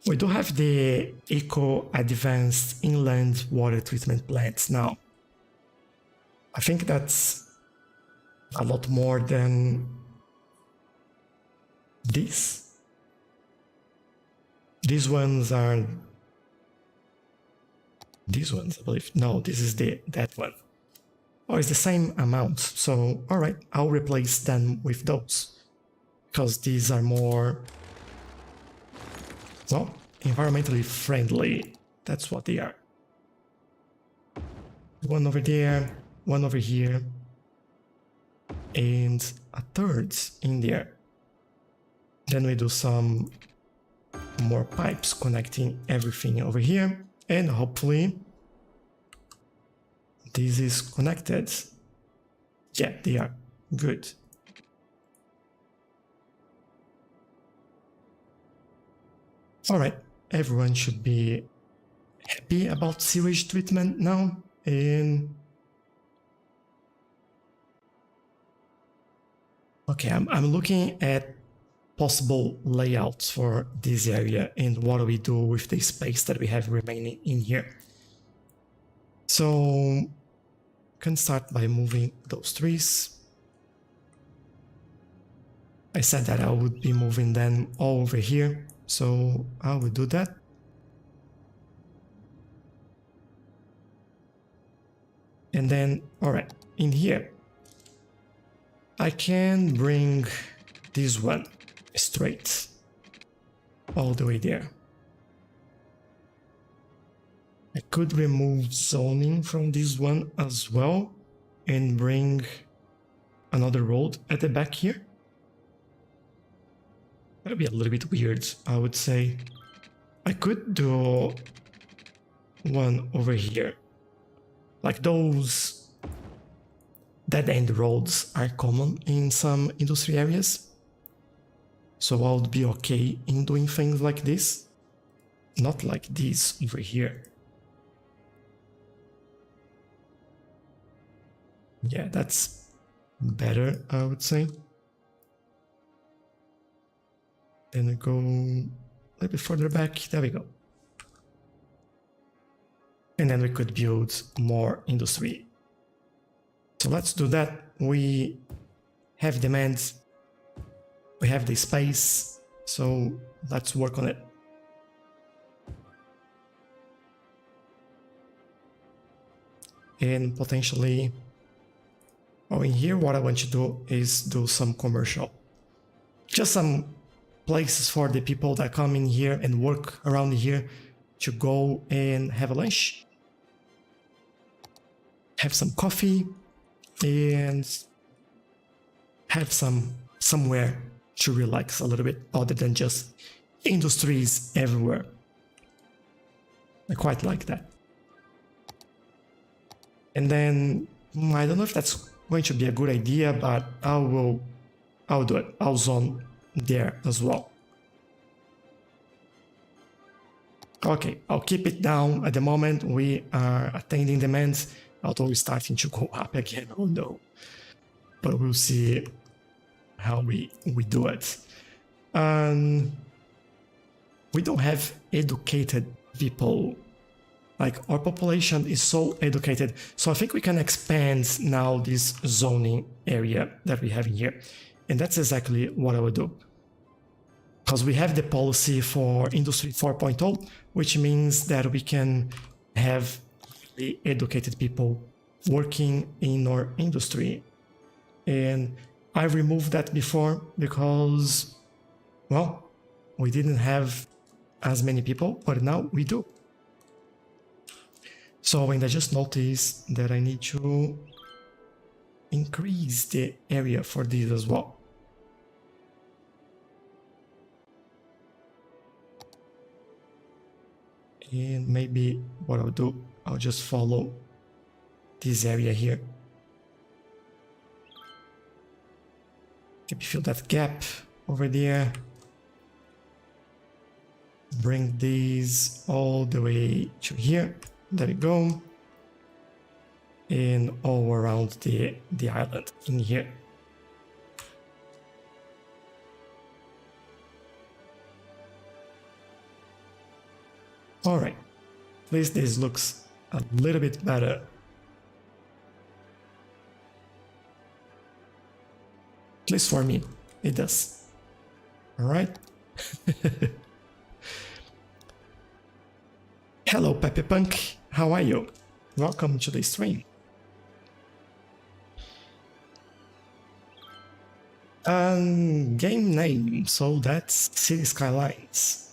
We do have the Eco Advanced Inland Water Treatment Plants now. I think that's a lot more than this. These ones are... These ones, I believe. No, this is that one. Oh, it's the same amount. So, all right, I'll replace them with those. Because these are more, well, environmentally friendly. That's what they are. One over there, one over here, and a third in there. Then we do some more pipes connecting everything over here. And hopefully this is connected. Yeah, they are. Good. Alright, everyone should be happy about sewage treatment now, and okay, I'm looking at possible layouts for this area and what do we do with the space that we have remaining in here. So can start by moving those trees. I said that I would be moving them all over here, so I will do that. And then, alright, in here, I can bring this one straight all the way there. I could remove zoning from this one as well and bring another road at the back here. That'd be a little bit weird, I would say. I could do one over here. Like those dead-end roads are common in some industry areas. So I would be okay in doing things like this. Not like this over here. Yeah, that's better, I would say. Then we go a little bit further back. There we go. And then we could build more industry. So let's do that. We have demand. We have the space. So let's work on it. And potentially, oh, in here, what I want to do is do some commercial. Just some places for the people that come in here and work around here to go and have a lunch, have some coffee, and have somewhere to relax a little bit other than just industries everywhere. I quite like that. And then I don't know if that's going to be a good idea, but I'll do it. I'll zone there as well. Okay, I'll keep it down at the moment. We are attaining demands, although we're starting to go up again. Oh no. But we'll see how we do it. We don't have educated people. Like, our population is so educated. So I think we can expand now this zoning area that we have in here. And that's exactly what I will do. Because we have the policy for Industry 4.0, which means that we can have really educated people working in our industry. And I removed that before because, well, we didn't have as many people, but now we do. So, and I just noticed that I need to increase the area for this as well. And maybe what I'll do, I'll just follow this area here. Maybe fill that gap over there. Bring these all the way to here. There we go. And all around the island in here. Alright, at least this looks a little bit better. At least for me, it does. Alright? Hello, Pepe Punk. How are you? Welcome to the stream. Game name, so that's City Skylines.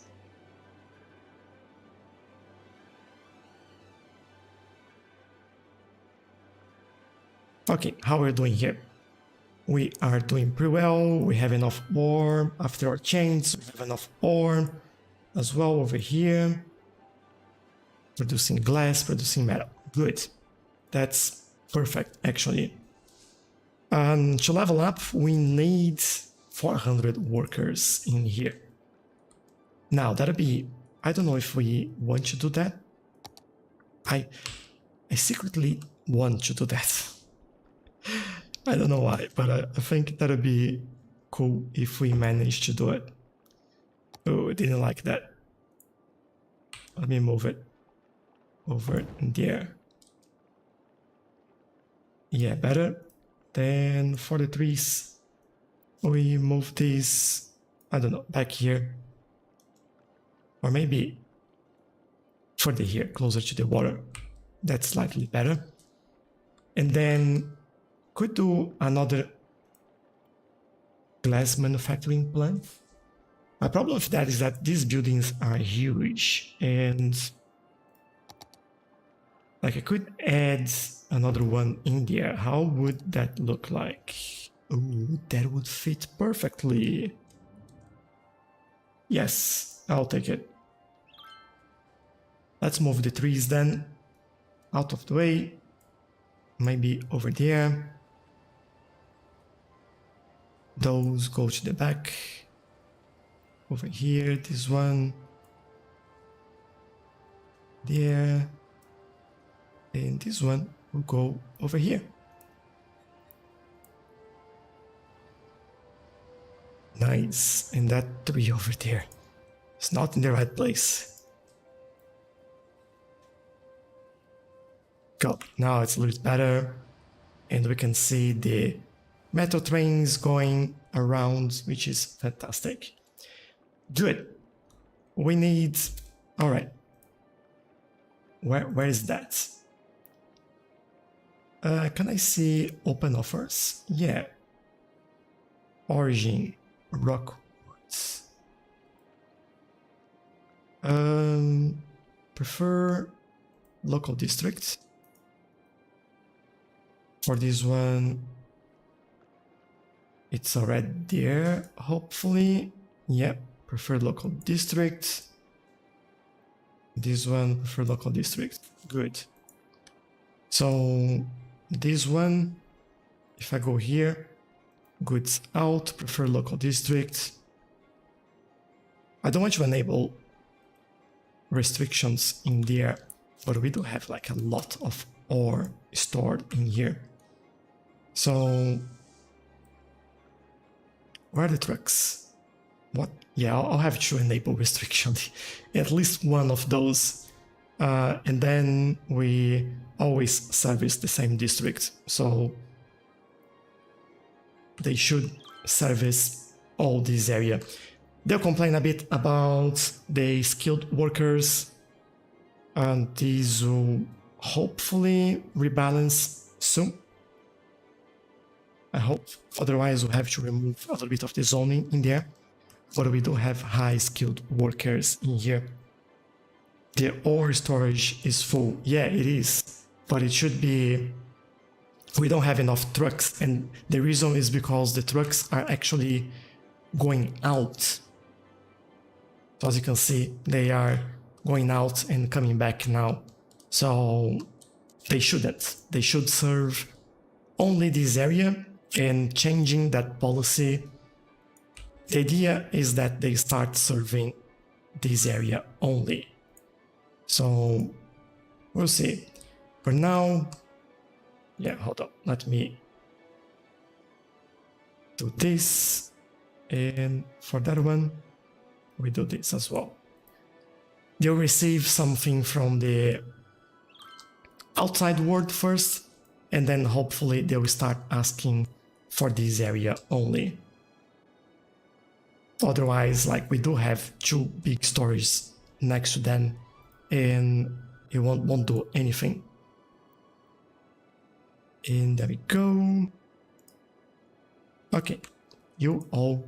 Okay, how are we doing here? We are doing pretty well. We have enough ore after our chains. We have enough ore as well over here. Producing glass, producing metal. Good. That's perfect, actually. To level up, we need 400 workers in here. Now, that'll be... I don't know if we want to do that. I secretly want to do that. I don't know why, but I think that'll be cool if we manage to do it. Oh, I didn't like that. Let me move it over there. Yeah, better. Then for the trees, we move these, I don't know, back here. Or maybe further here, closer to the water. That's slightly better. And then could do another glass manufacturing plant. My problem with that is that these buildings are huge, and like I could add another one in there. How would that look like? Ooh, that would fit perfectly. Yes, I'll take it. Let's move the trees then out of the way. Maybe over there. Those go to the back. Over here, this one. There. And this one will go over here. Nice. And that tree over there. It's not in the right place. Go. Now it's a little bit better. And we can see the metro trains going around, which is fantastic. Good. We need... Alright. Where is that? Can I see open offers? Yeah. Origin. Rockwards. Prefer local district. For this one, it's already there, hopefully. Yep, prefer local district. This one, prefer local district. Good. So this one, if I go here, goods out, prefer local district. I don't want to enable restrictions in there, but we do have like a lot of ore stored in here. So where are the trucks? What? Yeah, I'll have to enable restriction, at least one of those. And then we always service the same district. So they should service all this area. They'll complain a bit about the skilled workers, and these will hopefully rebalance soon. I hope. Otherwise, we'll have to remove a little bit of the zoning in there. But we do have high skilled workers in here. The ore storage is full. Yeah, it is. But it should be... We don't have enough trucks. And the reason is because the trucks are actually going out. So as you can see, they are going out and coming back now. So they shouldn't. They should serve only this area, and changing that policy. The idea is that they start serving this area only. So we'll see. For now, yeah, hold on. Let me do this. And for that one, we do this as well. They'll receive something from the outside world first, and then hopefully they will start asking for this area only. Otherwise, like, we do have two big stories next to them, and it won't do anything. And there we go. Okay, you all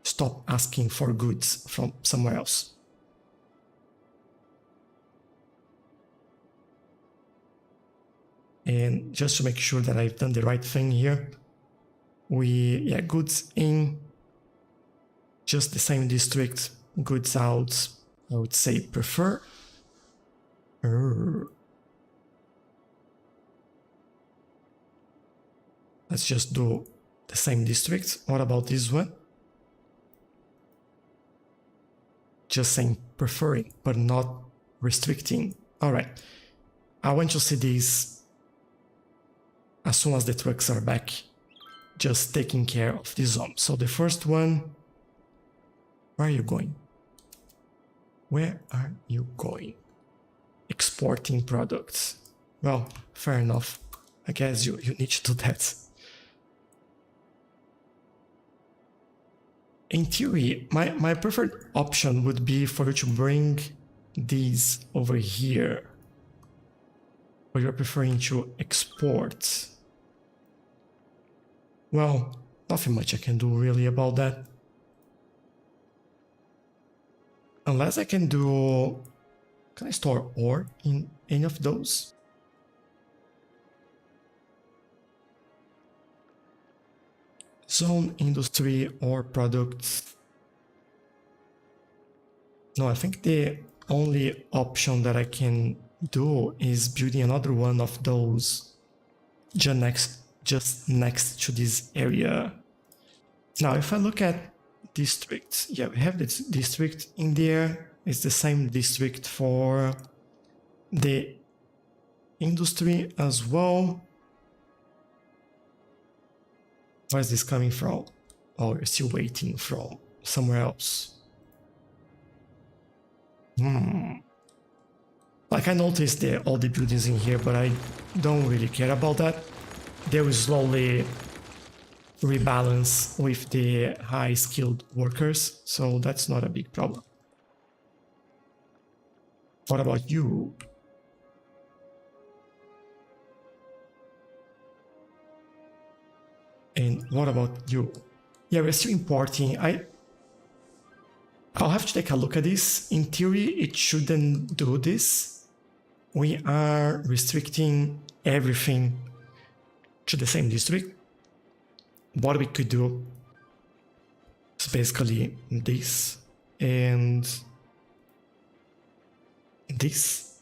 stop asking for goods from somewhere else. And just to make sure that I've done the right thing here, goods in, just the same district, goods out, I would say prefer. Let's just do the same district. What about this one? Just saying preferring, but not restricting. All right. I want to see these as soon as the trucks are back, just taking care of the zombies. So the first one, where are you going? Where are you going? Exporting products. Well, fair enough. I guess you need to do that. In theory, my preferred option would be for you to bring these over here. But you're preferring to export. Well, nothing much I can do really about that. Unless I can do... Can I store ore in any of those? Zone, industry, or products. No, I think the only option that I can do is building another one of those just next to this area. Now, if I look at districts, yeah, we have this district in there. It's the same district for the industry as well. Where is this coming from? Oh, we're still waiting from somewhere else. Like, I noticed all the buildings in here, but I don't really care about that. They will slowly rebalance with the high-skilled workers, so that's not a big problem. What about you? And what about you? Yeah, we're still importing. I'll have to take a look at this. In theory, it shouldn't do this. We are restricting everything to the same district. What we could do is basically this and this.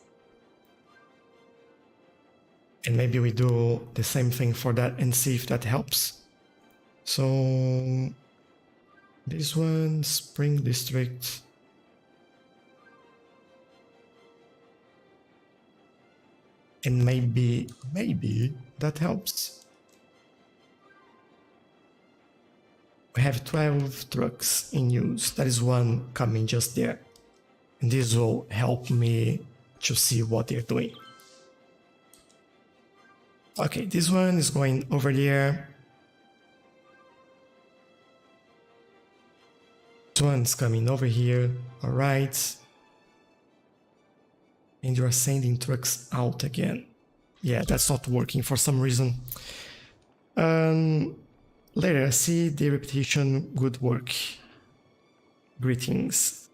And maybe we do the same thing for that and see if that helps. So this one, Spring District. And maybe that helps. We have 12 trucks in use. That is one coming just there. And this will help me to see what they're doing. Okay, this one is going over there. This one's coming over here. All right. And you're sending trucks out again. Yeah, that's not working for some reason. Later, see the repetition, good work. Greetings.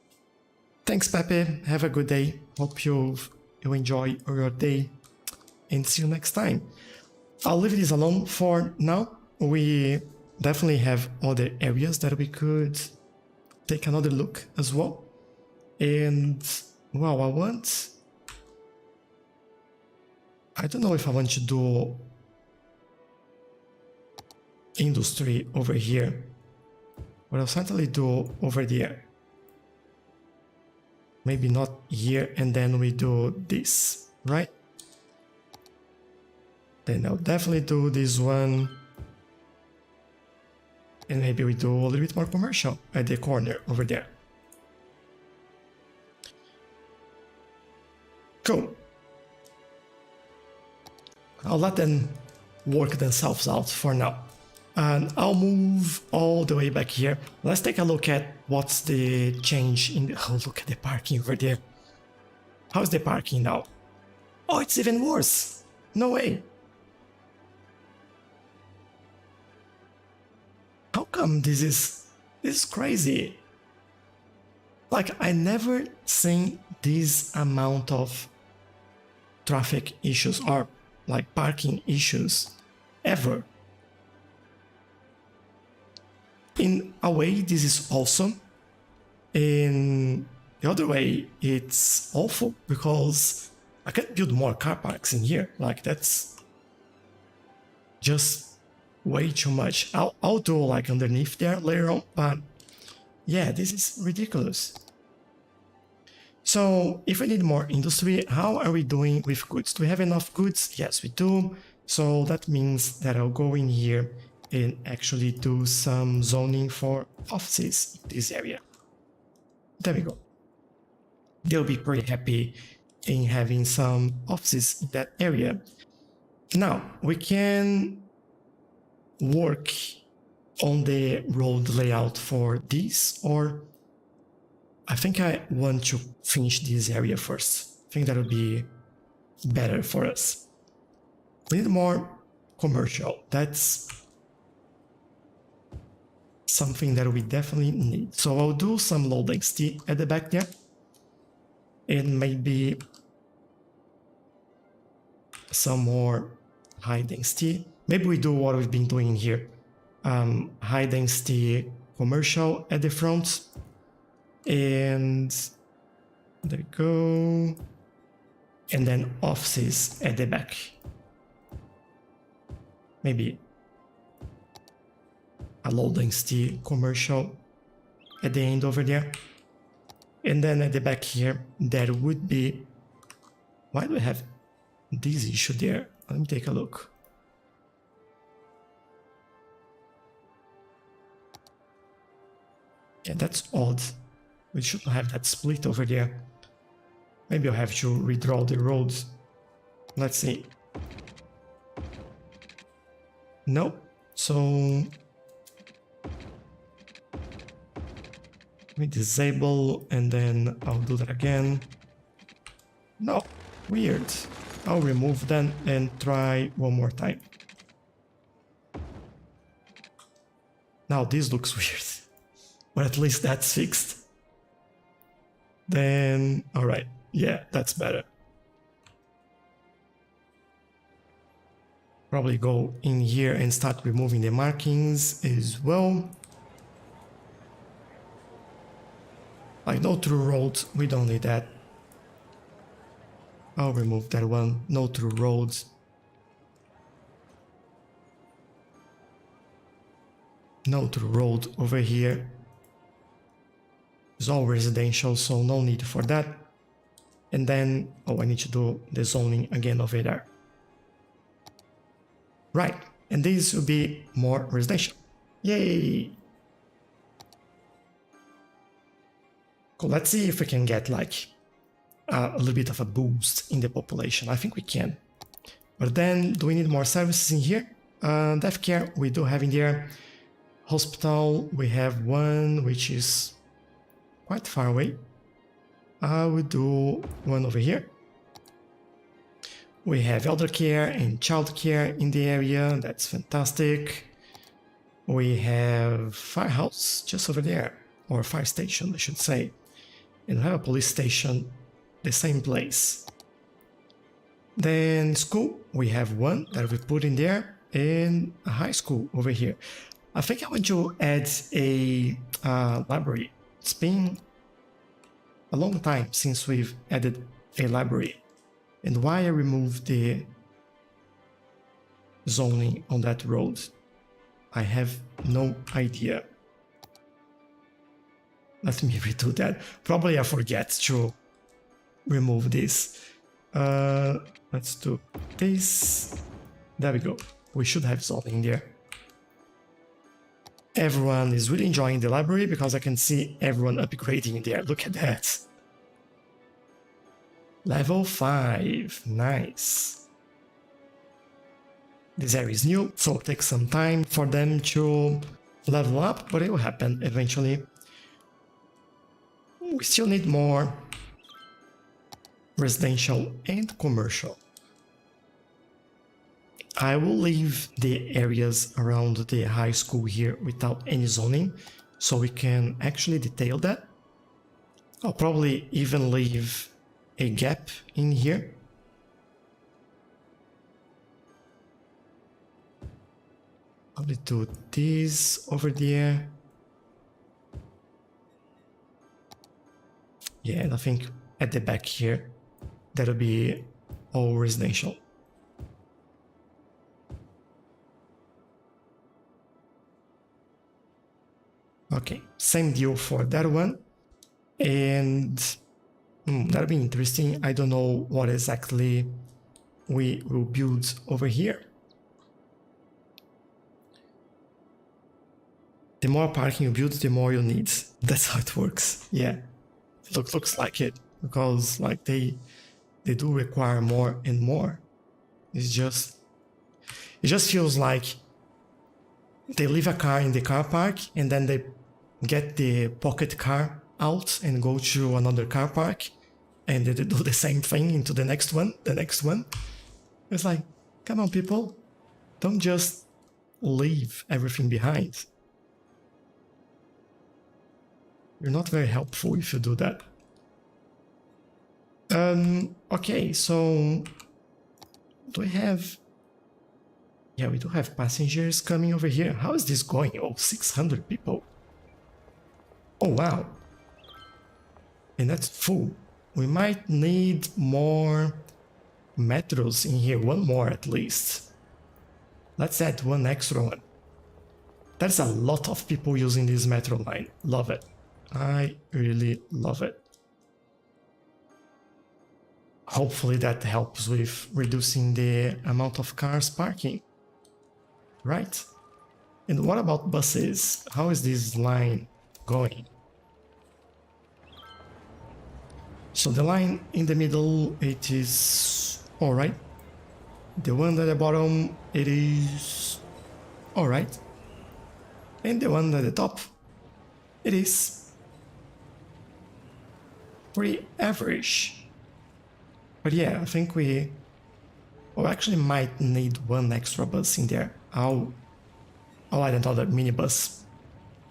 Thanks, Pepe. Have a good day. Hope you enjoy your day. And see you next time. I'll leave this alone for now. We definitely have other areas that we could take another look as well. And, well, I don't know if I want to do industry over here, but I'll certainly do over there. Maybe not here, and then we do this, right? Then I'll definitely do this one. And maybe we do a little bit more commercial at the corner over there. Cool. I'll let them work themselves out for now. And I'll move all the way back here. Let's take a look at what's the change in the... Oh, look at the parking over there. How's the parking now? Oh, it's even worse. No way. How come this is crazy? Like, I never seen this amount of traffic issues or like parking issues ever. In a way, this is awesome. In the other way, it's awful because I can't build more car parks in here. Like, that's just way too much. I'll do like underneath there later on, but yeah, this is ridiculous. So if we need more industry, how are we doing with goods? Do we have enough goods? Yes, we do. So that means that I'll go in here and actually do some zoning for offices in this area. There we go. They'll be pretty happy in having some offices in that area. Now, we can work on the road layout for this, or I think I want to finish this area first. I think that would be better for us. We need more commercial. That's something that we definitely need. So I'll do some low density at the back there. And maybe some more high density. Maybe we do what we've been doing here. High density commercial at the front. And there we go. And then offices at the back. Maybe a low density commercial at the end over there. And then at the back here, there would be... Why do we have this issue there? Let me take a look. Yeah, that's odd. We shouldn't have that split over there. Maybe I'll have to redraw the roads. Let's see. Nope. So... we disable and then I'll do that again. No, weird. I'll remove them and try one more time. Now this looks weird, but at least that's fixed. Then, alright, yeah, that's better. Probably go in here and start removing the markings as well. Like no through roads, we don't need that. I'll remove that one, no through roads. No through road over here. It's all residential, so no need for that. And then, oh, I need to do the zoning again over there. Right, and this will be more residential. Yay! Cool, let's see if we can get like a little bit of a boost in the population. I think we can. But then, do we need more services in here? Death care, we do have in there. Hospital, we have one which is quite far away. We do one over here. We have elder care and child care in the area. That's fantastic. We have firehouse just over there, or fire station, I should say. And we have a police station, the same place. Then school, we have one that we put in there, and a high school over here. I think I want to add a library. It's been a long time since we've added a library. And why I removed the zoning on that road, I have no idea. Let me redo that. Probably I forget to remove this. Let's do this. There we go. We should have zoning there. Everyone is really enjoying the library because I can see everyone upgrading there. Look at that. Level 5. Nice. This area is new, so it'll take some time for them to level up, but it will happen eventually. We still need more residential and commercial. I will leave the areas around the high school here without any zoning, so we can actually detail that. I'll probably even leave a gap in here. Probably do this over there. Yeah, and I think at the back here, that'll be all residential. Okay, same deal for that one. And that'll be interesting. I don't know what exactly we will build over here. The more parking you build, the more you need. That's how it works. Yeah, looks like it, because like they do require more and more. It just feels like they leave a car in the car park and then they get the pocket car out and go to another car park, and they do the same thing into the next one. It's like, come on, people, don't just leave everything behind. You're not very helpful if you do that. Okay, so do we have... Yeah, we do have passengers coming over here. How is this going? Oh, 600 people. Oh, wow. And that's full. We might need more metros in here. One more at least. Let's add one extra one. There's a lot of people using this metro line. Love it. I really love it. Hopefully that helps with reducing the amount of cars parking. Right? And what about buses? How is this line going? So the line in the middle, it is alright. The one at the bottom, it is alright. And the one at the top, it is pretty average. But yeah, I think we actually might need one extra bus in there. I'll add another minibus,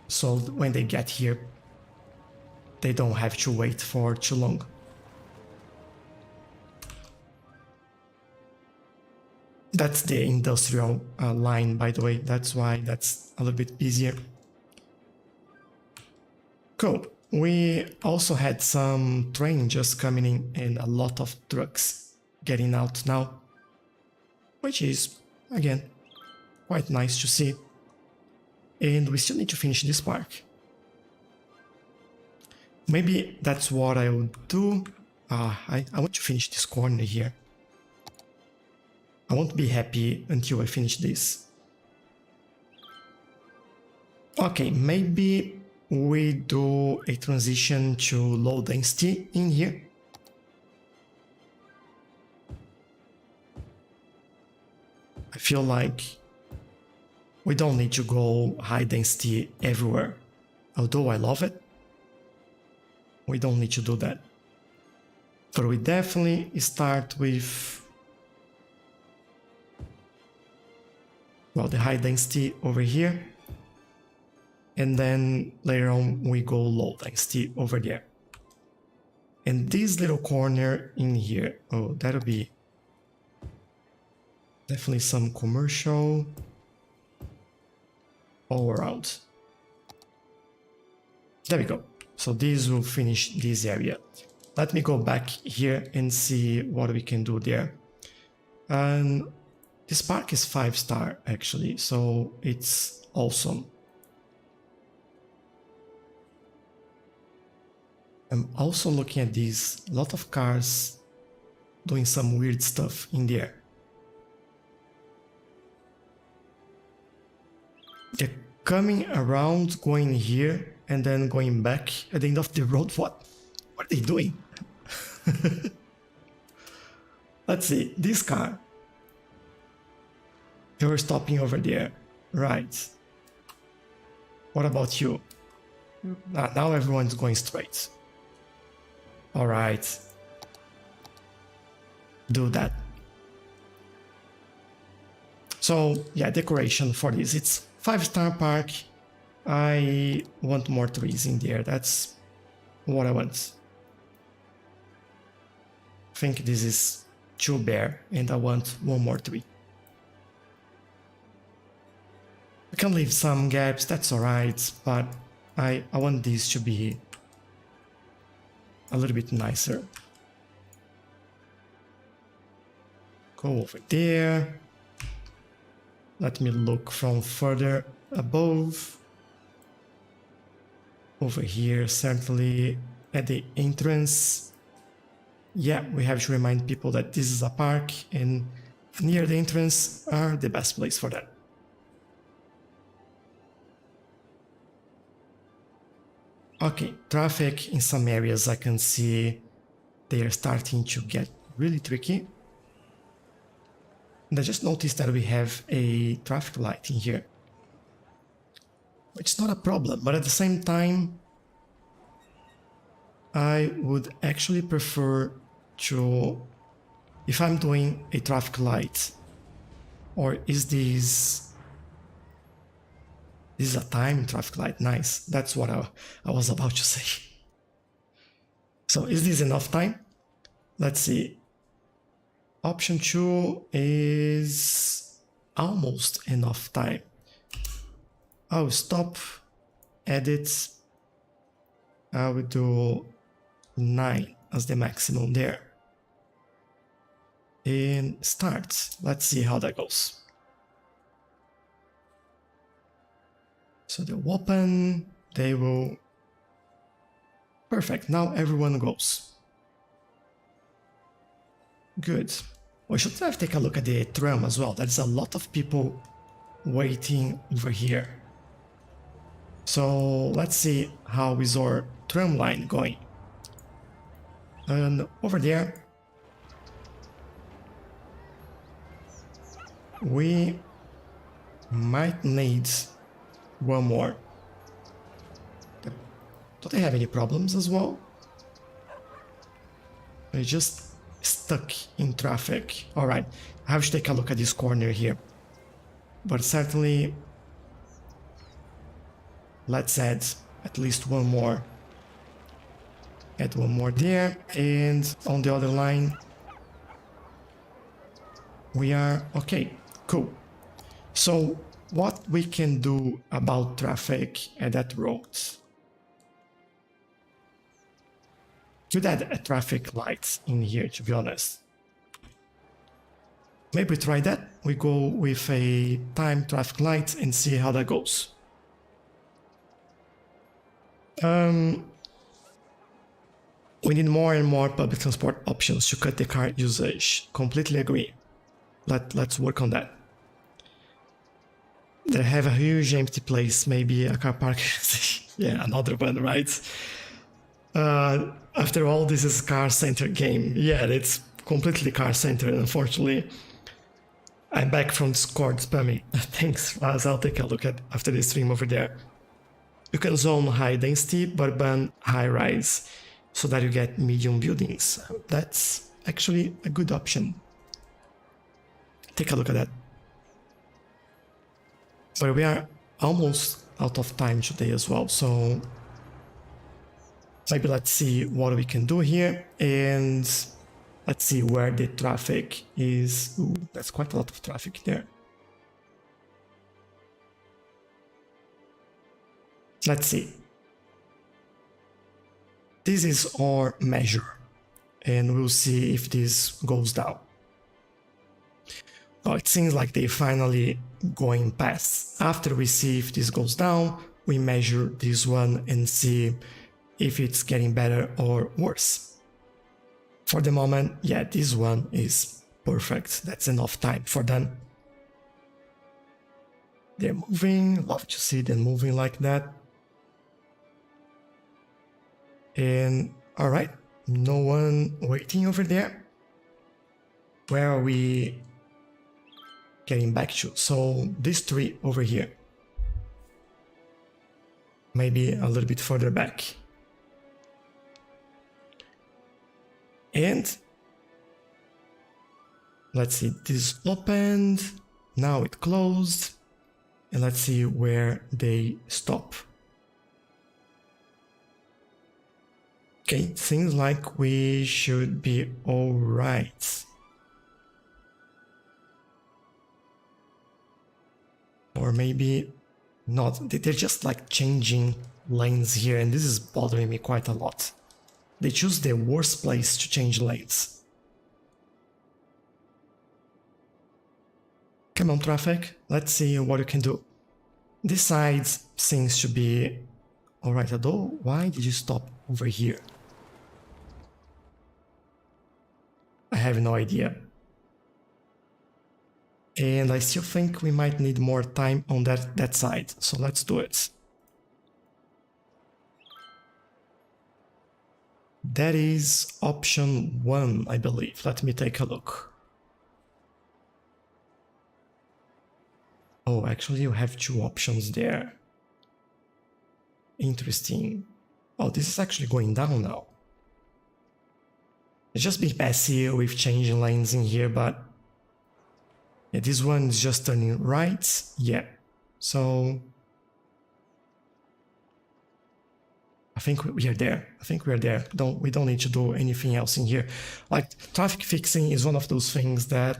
so when they get here, they don't have to wait for too long. That's the industrial line, by the way. That's why that's a little bit busier. Cool. We also had some train just coming in and a lot of trucks getting out now, which is, again, quite nice to see. And we still need to finish this park. Maybe that's what I would do. I want to finish this corner here. I won't be happy until I finish this. Okay, maybe we do a transition to low density in here. I feel like we don't need to go high density everywhere. Although I love it, we don't need to do that. But we definitely start with, well, the high density over here. And then later on we go low density over there. And this little corner in here, oh, that'll be definitely some commercial all around. There we go. So this will finish this area. Let me go back here and see what we can do there. And this park is 5-star actually, so it's awesome. I'm also looking at these, a lot of cars doing some weird stuff in there. They're coming around, going here, and then going back at the end of the road. What are they doing? Let's see, this car. They were stopping over there. Right. What about you? Now everyone's going straight. Alright. Do that. So, yeah, decoration for this. It's 5-star park. I want more trees in there. That's what I want. I think this is too bare and I want one more tree. I can leave some gaps, that's alright, but I want this to be a little bit nicer. Go over there. Let me look from further above. over here, certainly at the entrance. Yeah, we have to remind people that this is a park and near the entrance are the best place for that. Okay, traffic in some areas I can see they are starting to get really tricky. And I just noticed that we have a traffic light in here. It's not a problem, but at the same time, I would actually prefer to, if I'm doing a traffic light, or is this a time traffic light? Nice, that's what I was about to say. So is this enough time? Let's see. Option 2 is almost enough time. I'll stop, edit, I will do 9 as the maximum there. And start. Let's see how that goes. So they'll open, they will... Perfect, now everyone goes. Good. We should have take a look at the tram as well. There's a lot of people waiting over here. So let's see how is our tram line going. And over there, we might need one more. Do they have any problems as well? They just stuck in traffic. Alright, I have to take a look at this corner here. But certainly, let's add at least one more. Add one more there, and on the other line, we are okay. Cool. So, what we can do about traffic at that road? Could add a traffic light in here, to be honest. Maybe try that. We go with a time traffic light and see how that goes. We need more and more public transport options to cut the car usage. Completely agree. Let's work on that. They have a huge empty place, maybe a car park. Yeah, another one, right? After all, this is a car-centered game. Yeah, it's completely car-centered, unfortunately. I'm back from Discord spamming. Thanks, Raz. I'll take a look at after the stream over there. You can zone high density, but ban high rise, so that you get medium buildings. That's actually a good option. Take a look at that. But we are almost out of time today as well, so maybe let's see what we can do here, and let's see where the traffic is. Ooh, that's quite a lot of traffic there. Let's see. This is our measure, and we'll see if this goes down. Well, it seems like they're finally going past. After we see if this goes down, we measure this one and see if it's getting better or worse. For the moment, yeah, this one is perfect. That's enough time for them. They're moving. Love to see them moving like that. And all right, no one waiting over there. Where are we getting back to? So this tree over here. Maybe a little bit further back. And let's see, this opened, now it closed, and let's see where they stop. Okay, seems like we should be all right. Or maybe not. They're just like changing lanes here, and this is bothering me quite a lot. They choose the worst place to change lanes. Come on, traffic. Let's see what you can do. This side seems to be Alright, although, why did you stop over here? I have no idea. And I still think we might need more time on that side, so let's do it. That is option 1, I believe. Let me take a look. Oh, actually you have 2 options there. Interesting. Oh, this is actually going down now. It's just being messy with changing lanes in here, but yeah, this one is just turning right. Yeah, so I think we are there. I think we are there. We don't need to do anything else in here. Like, traffic fixing is one of those things that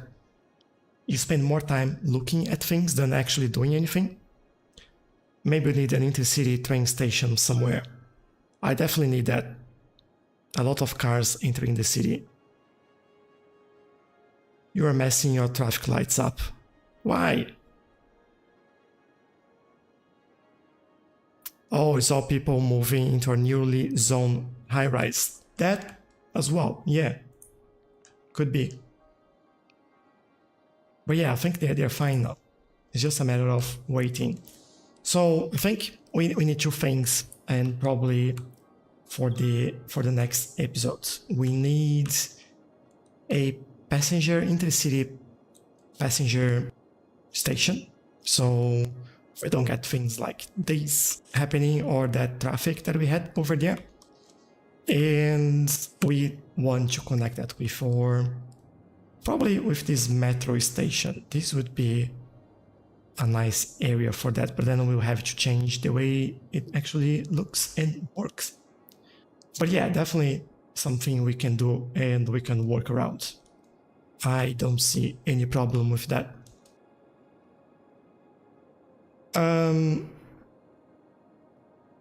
you spend more time looking at things than actually doing anything. Maybe we need an intercity train station somewhere. I definitely need that. A lot of cars entering the city. You are messing your traffic lights up. Why? Oh, it's all people moving into a newly zoned high-rise. That as well, yeah. Could be. But yeah, I think they're fine now. It's just a matter of waiting. So I think we need 2 things, and probably for the next episodes. We need a intercity passenger station. So we don't get things like this happening or that traffic that we had over there. And we want to connect that with, or probably with this metro station. This would be a nice area for that, but then we'll have to change the way it actually looks and works. But yeah, definitely something we can do and we can work around. I don't see any problem with that.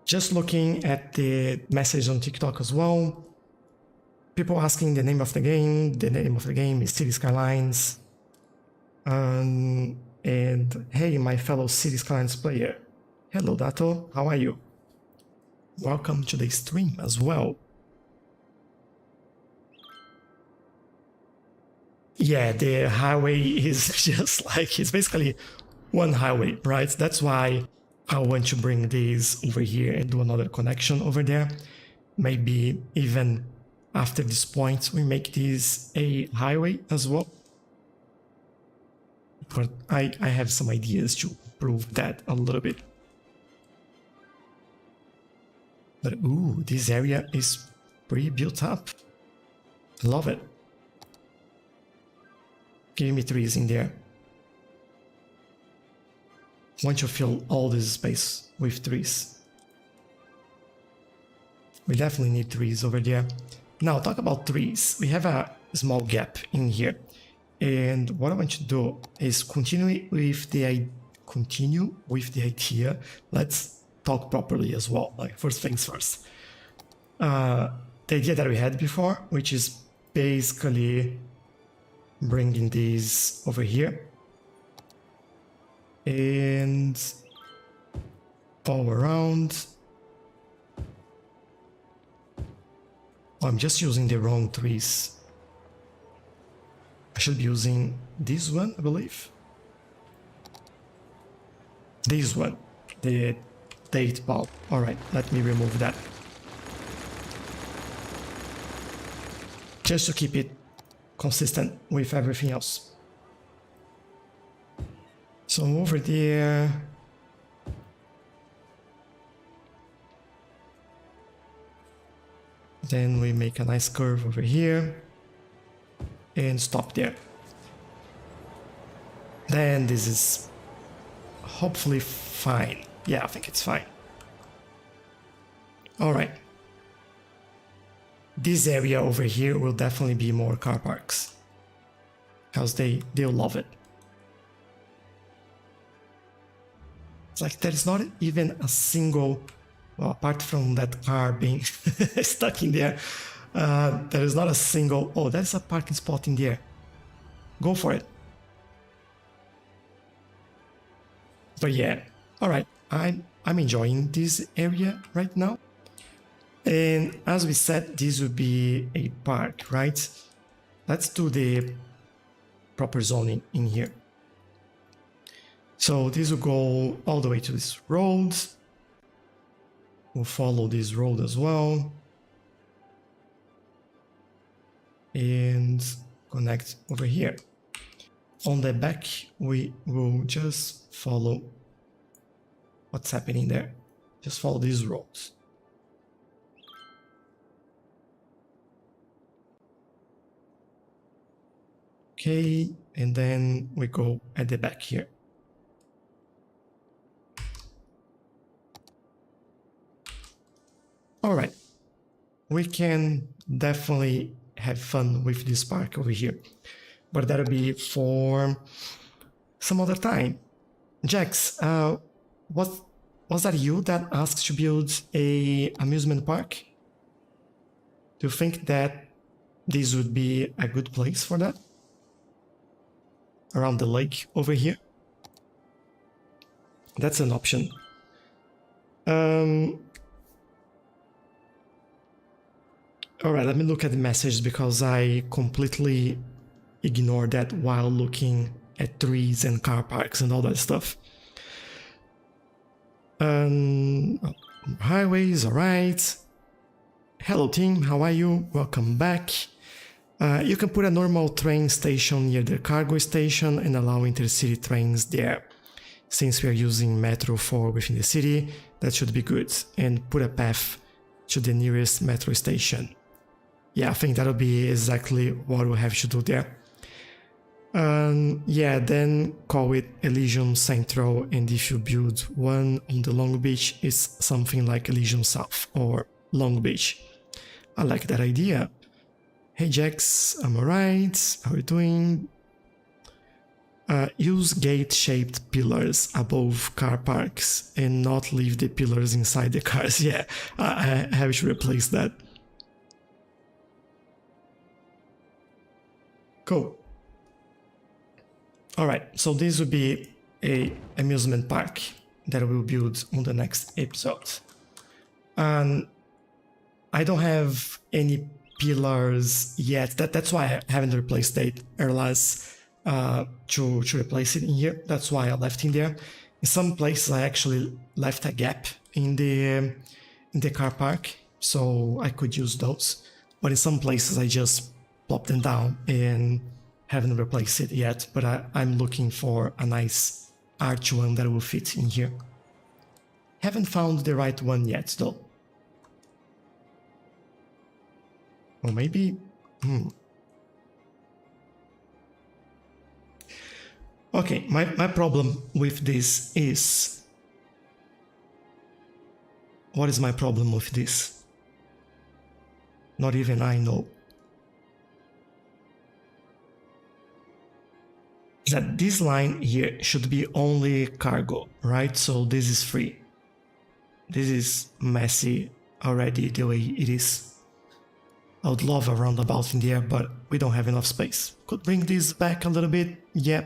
Just looking at the message on TikTok as well. People asking the name of the game. The name of the game is City Skylines. And hey, my fellow City Skylines player. Hello, Dato. How are you? Welcome to the stream as well. Yeah, the highway is just like, it's basically one highway, right? That's why I want to bring these over here and do another connection over there. Maybe even after this point, we make this a highway as well. But I have some ideas to improve that a little bit. But ooh, this area is pretty built up. I love it. Give me trees in there. Want to fill all this space with trees. We definitely need trees over there. Now, talk about trees. We have a small gap in here. And what I want to do is continue with the idea. Let's talk properly as well. Like, first things first. The idea that we had before, which is basically bringing these over here and all around. Oh, I'm just using the wrong trees. I should be using this one, I believe. This one, the date bulb. All right, let me remove that. Just to keep it consistent with everything else. So over there. Then we make a nice curve over here and stop there. Then this is hopefully fine. Yeah, I think it's fine. All right. This area over here will definitely be more car parks, because they'll love it. It's like there's not even a single, well, apart from that car being stuck in there, there is not a single, oh, there's a parking spot in there. Go for it. But yeah, all right, I'm I'm enjoying this area right now. And as we said, this would be a park, right? Let's do the proper zoning in here. So this will go all the way to this road. We'll follow this road as well. And connect over here. On the back, we will just follow what's happening there. Just follow these roads. Okay, and then we go at the back here. All right, we can definitely have fun with this park over here, but that'll be for some other time. Jax, was that you that asked to build a amusement park? Do you think that this would be a good place for that? Around the lake over here? That's an option. Alright, let me look at the message because I completely ignored that while looking at trees and car parks and all that stuff. Highways, alright. Hello team, how are you? Welcome back. You can put a normal train station near the cargo station and allow intercity trains there. Since we are using metro for within the city, that should be good. And put a path to the nearest metro station. Yeah, I think that'll be exactly what we'll have to do there. Yeah, then call it Elysium Central, and if you build one on the Long Beach, it's something like Elysium South or Long Beach. I like that idea. Hey Jax, I'm alright, how are you doing? Use gate-shaped pillars above car parks and not leave the pillars inside the cars. Yeah, I have to replace that. Cool. Alright, so this will be a amusement park that we'll build on the next episode. I don't have any pillars yet. That's why I haven't replaced the airlines to replace it in here. That's why I left in there. In some places I actually left a gap in the car park, so I could use those. But in some places I just plopped them down and haven't replaced it yet. But I'm looking for a nice arch one that will fit in here. Haven't found the right one yet though. Or maybe... Okay, my problem with this is... What is my problem with this? Not even I know. That this line here should be only cargo, right? So this is free. This is messy already the way it is. I would love a roundabout in there, but we don't have enough space. Could bring this back a little bit, yeah.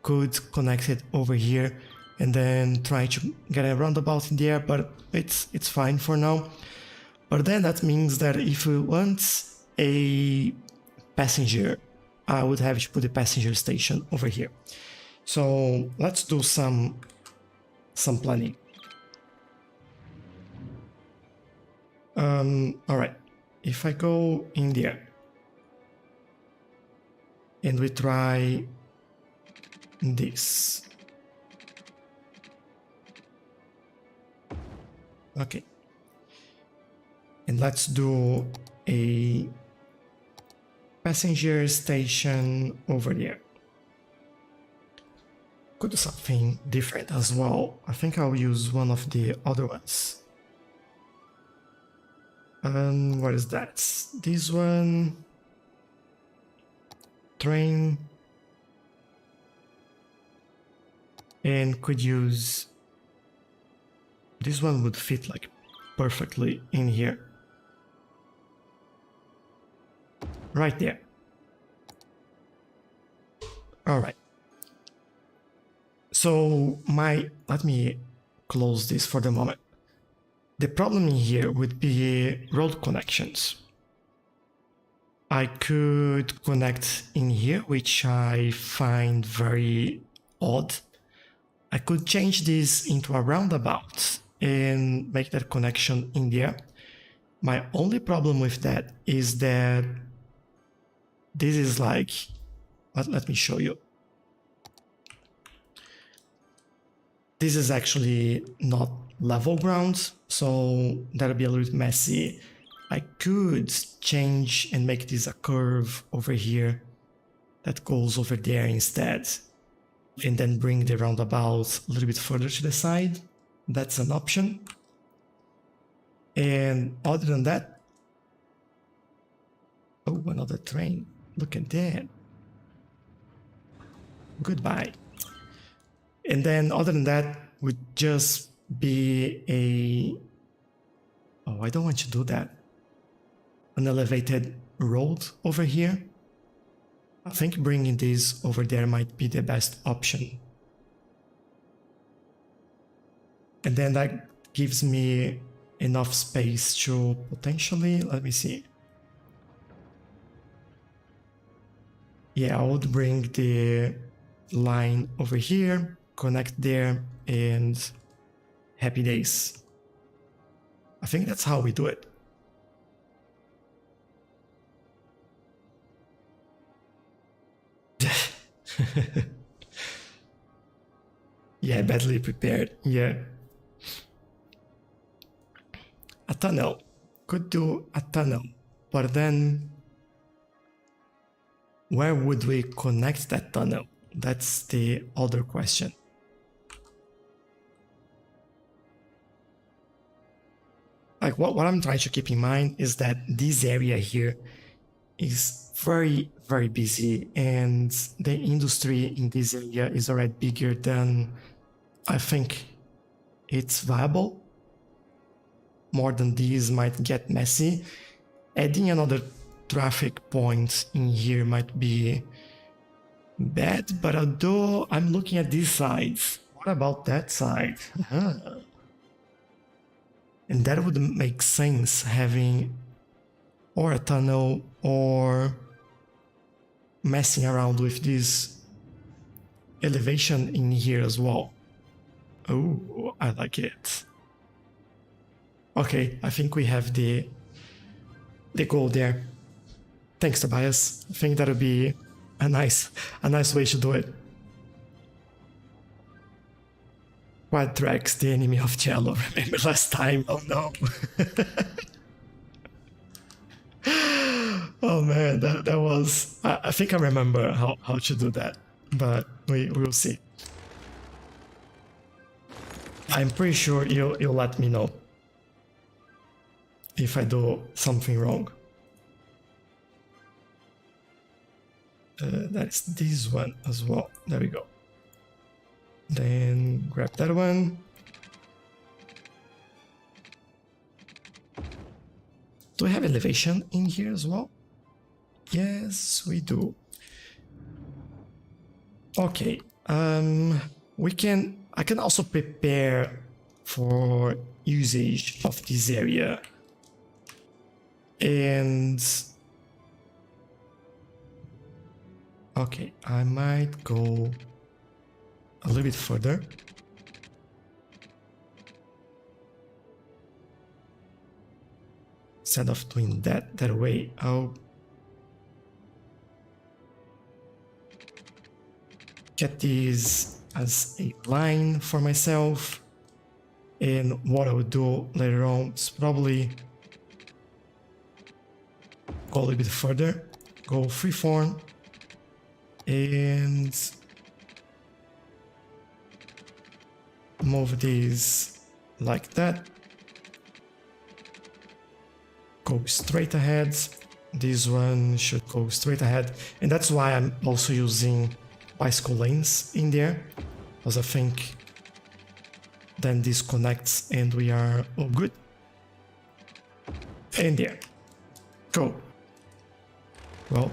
Could connect it over here and then try to get a roundabout in there, but it's fine for now. But then that means that if we want a passenger, I would have to put a passenger station over here. So let's do some planning. All right. If I go in there and we try this. Okay. And let's do a passenger station over there. Could do something different as well. I think I'll use one of the other ones. What is that? This one. Train. And could use... This one would fit like perfectly in here. Right there. Alright. So let me close this for the moment. The problem in here would be road connections. I could connect in here, which I find very odd. I could change this into a roundabout and make that connection in there. My only problem with that is that this is like, let me show you. This is actually not level ground, so that'll be a little bit messy. I could change and make this a curve over here that goes over there instead, and then bring the roundabout a little bit further to the side. That's an option. And other than that, oh, another train. Look at that. Goodbye. And then other than that would just be a, oh, I don't want to do that. An elevated road over here. I think bringing this over there might be the best option. And then that gives me enough space to potentially, let me see. Yeah, I would bring the line over here, connect there, and happy days. I think that's how we do it. Yeah, badly prepared. Yeah. A tunnel. Could do a tunnel, but then where would we connect that tunnel? That's the other question. Like what I'm trying to keep in mind is that this area here is very, very busy, and the industry in this area is already bigger than I think it's viable. More than this might get messy. Adding another traffic point in here might be bad, but although I'm looking at these sides, what about that side? And that would make sense, having or a tunnel or messing around with this elevation in here as well. Oh, I like it. Okay, I think we have the goal there. Thanks, Tobias. I think that'll be a nice way to do it. Quad tracks, the enemy of Tchelow. Remember last time? Oh no. Oh man, that was... I think I remember how to do that, but we will see. I'm pretty sure you'll let me know if I do something wrong. That's this one as well. There we go. Then grab that one. Do we have elevation in here as well? Yes, we do. Okay. I can also prepare for usage of this area. And okay, I might go a little bit further. Instead of doing that way, I'll get this as a line for myself. And what I would do later on is probably go a little bit further, go freeform, and move these like that. Go straight ahead. This one should go straight ahead, and that's why I'm also using bicycle lanes in there, because I think then this connects and we are all good. And there. Go. Well,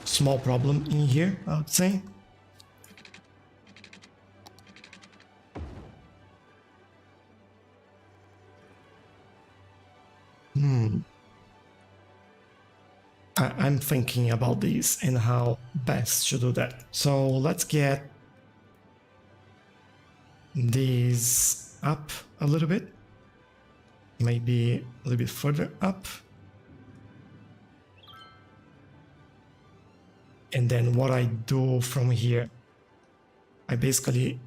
small problem in here, I would say. I'm thinking about this and how best to do that. So let's get these up a little bit, maybe a little bit further up. And then what I do from here, I basically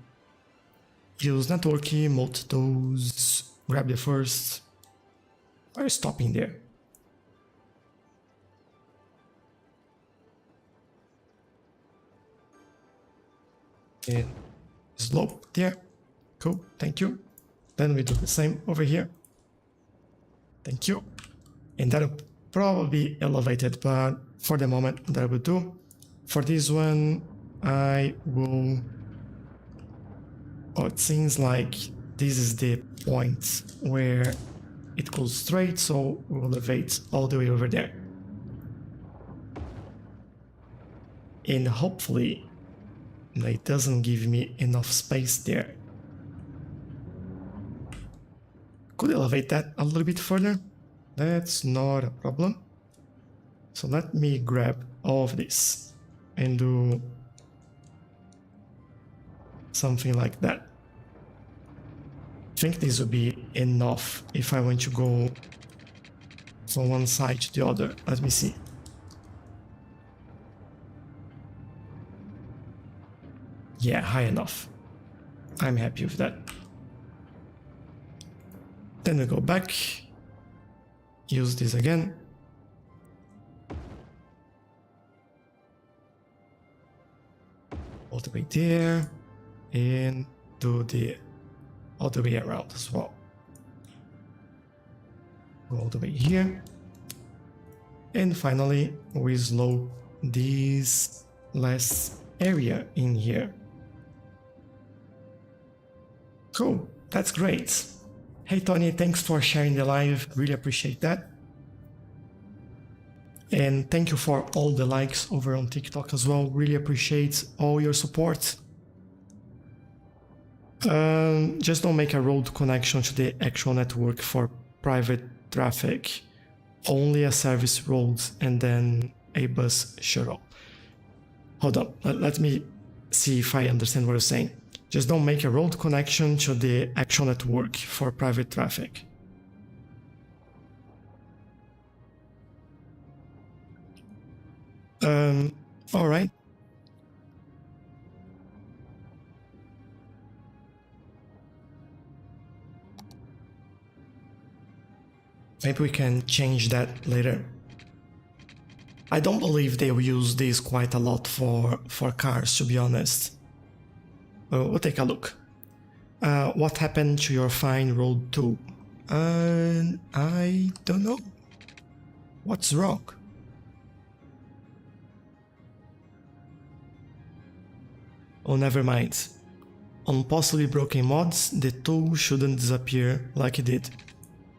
use network key, multi-tools, grab the first, or stopping there. And slope there. Cool, thank you. Then we do the same over here. Thank you. And that'll probably be elevated, but for the moment that will do. For this one, I will... Oh, it seems like this is the point where it goes straight, so we'll elevate all the way over there. And hopefully it doesn't give me enough space there. Could elevate that a little bit further. That's not a problem. So let me grab all of this and do something like that. I think this will be enough if I want to go from one side to the other. Let me see. Yeah, high enough. I'm happy with that. Then we go back, use this again. All the way there, and do the all the way around as well. Go all the way here. And finally, we slope this last area in here. Cool, that's great. Hey Tony, thanks for sharing the live, really appreciate that. And thank you for all the likes over on TikTok as well, really appreciate all your support. Just don't make a road connection to the actual network for private traffic, only a service road and then a bus shuttle. Hold up, let me see if I understand what you're saying. Just don't make a road connection to the actual network for private traffic. All right. Maybe we can change that later. I don't believe they will use this quite a lot for cars, to be honest. We'll take a look. What happened to your fine road 2? I don't know. What's wrong? Oh, never mind. On possibly broken mods, the tool shouldn't disappear like it did.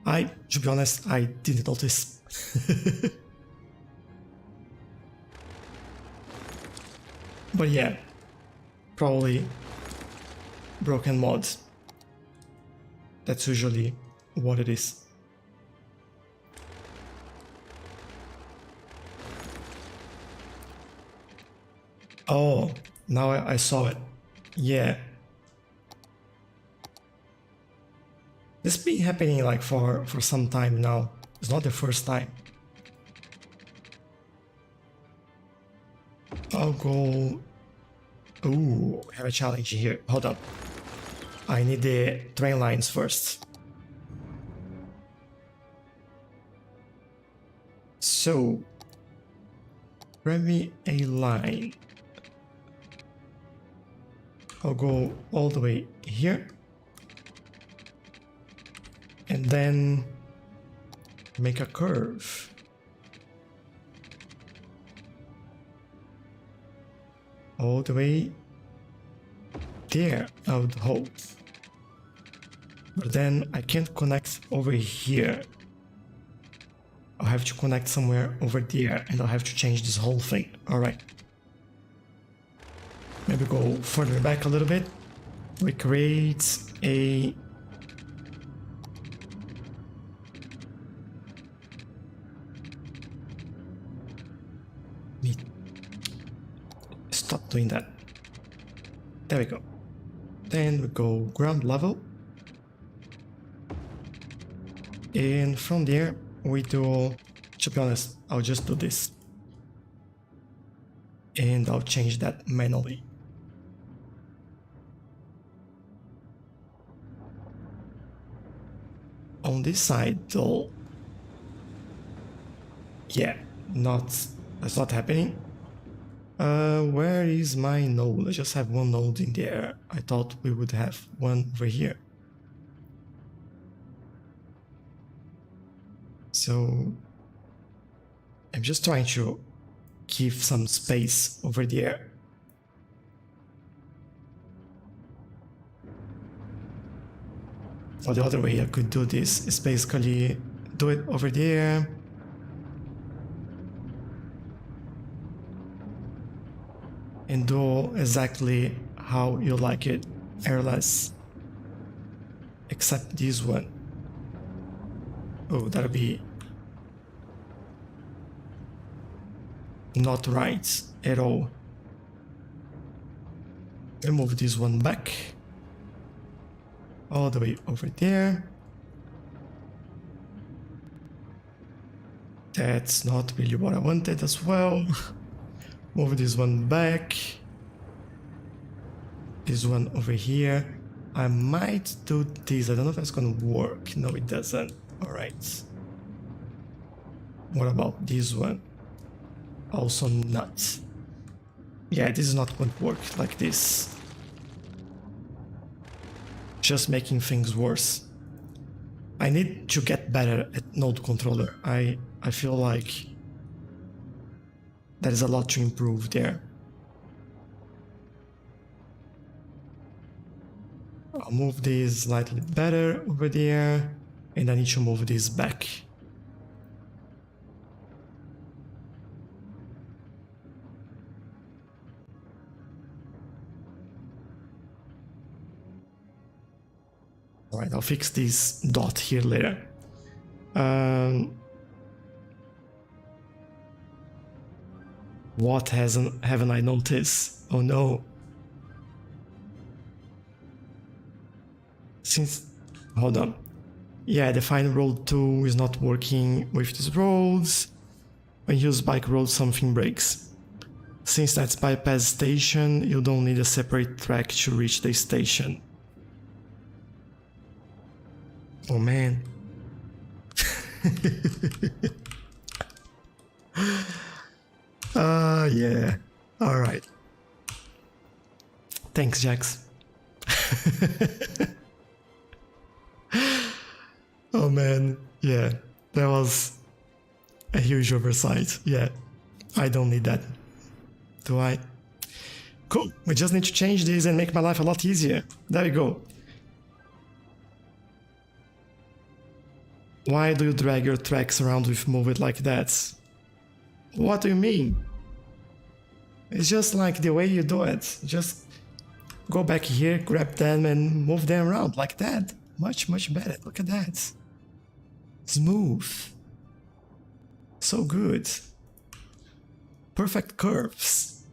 To be honest, I didn't notice. But yeah, probably broken mods. That's usually what it is. Oh, now I saw it. Yeah. This has been happening like for some time now. It's not the first time. I'll go... Ooh, I have a challenge here. Hold up. I need the train lines first. So, grab me a line. I'll go all the way here. And then make a curve. All the way there, I would hope. But then I can't connect over here. I'll have to connect somewhere over there and I'll have to change this whole thing. Alright. Maybe go further back a little bit. We create a stop doing that. There we go. Then we go ground level. And from there, we do, to be honest, I'll just do this. And I'll change that manually. On this side though, yeah, that's not happening. Where is my node? I just have one node in there. I thought we would have one over here. So I'm just trying to give some space over there. Or the other way I could do this is basically do it over there. And do exactly how you like it, airless. Except this one. Oh, that'll be not right at all. I move this one back. All the way over there. That's not really what I wanted as well. Move this one back. This one over here. I might do this. I don't know if that's gonna work. No, it doesn't. Alright. What about this one? Also not. Yeah, this is not going to work like this. Just making things worse. I need to get better at node controller. I feel like there is a lot to improve there. I'll move this slightly better over there, and I need to move this back. Alright, I'll fix this dot here later. What haven't I noticed? Oh no. Hold on. Yeah, define road 2 is not working with these roads. When you use bike road, something breaks. Since that's bypass station, you don't need a separate track to reach the station. Oh man. Yeah. Alright. Thanks, Jax. Oh man, yeah, that was a huge oversight. Yeah, I don't need that. Do I? Cool, we just need to change this and make my life a lot easier. There we go. Why do you drag your tracks around with Move It like that? What do you mean? It's just like the way you do it. Just go back here, grab them and move them around like that. Much, much better. Look at that. Smooth. So good. Perfect curves.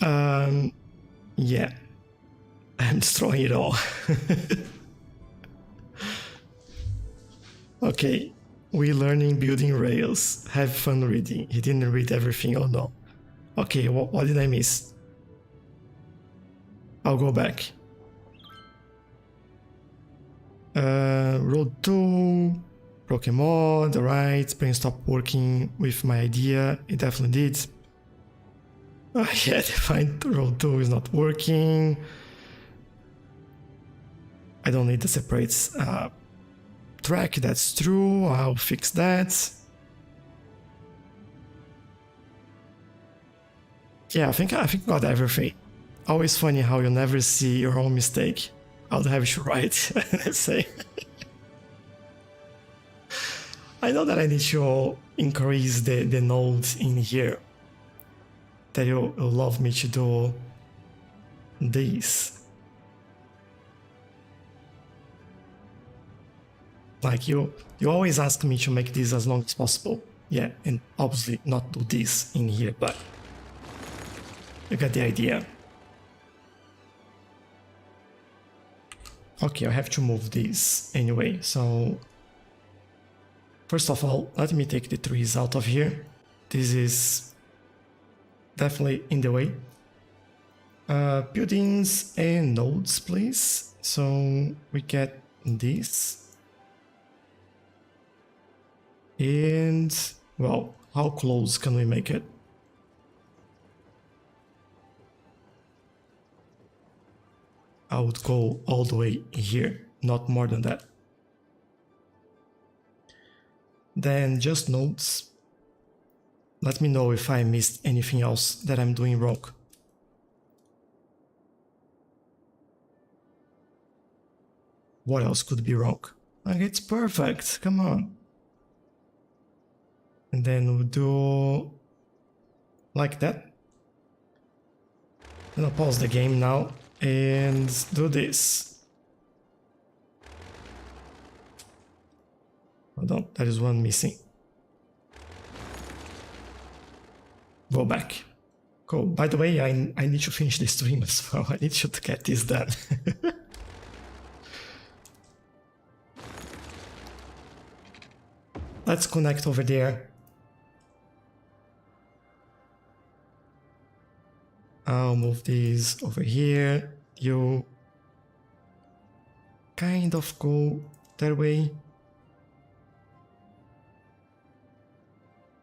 Yeah. I'm destroying it all. Okay. We learning building rails. Have fun reading. He didn't read everything, oh no. Okay, what did I miss? I'll go back. Road 2, broken mod, alright, brain stopped working with my idea, it definitely did. Yeah, defined road 2 is not working. I don't need the separate track, that's true, I'll fix that. Yeah, I think I got everything. Always funny how you never see your own mistake. I'll have to write and say. I know that I need to increase the nodes in here. That you'll love me to do this. Like you always ask me to make this as long as possible. Yeah, and obviously not do this in here, but you got the idea. Okay, I have to move this anyway, so first of all, let me take the trees out of here. This is definitely in the way. Buildings and nodes, please. So we get this. And, well, how close can we make it? I would go all the way here, not more than that. Then just nodes. Let me know if I missed anything else that I'm doing wrong. What else could be wrong? Like, it's perfect, come on. And then we'll do like that. Then I'll pause the game now and do this. Hold on, there is one missing. Go back. Cool. By the way, I need to finish the stream as well. I need to get this done. Let's connect over there. I'll move these over here. You kind of go that way.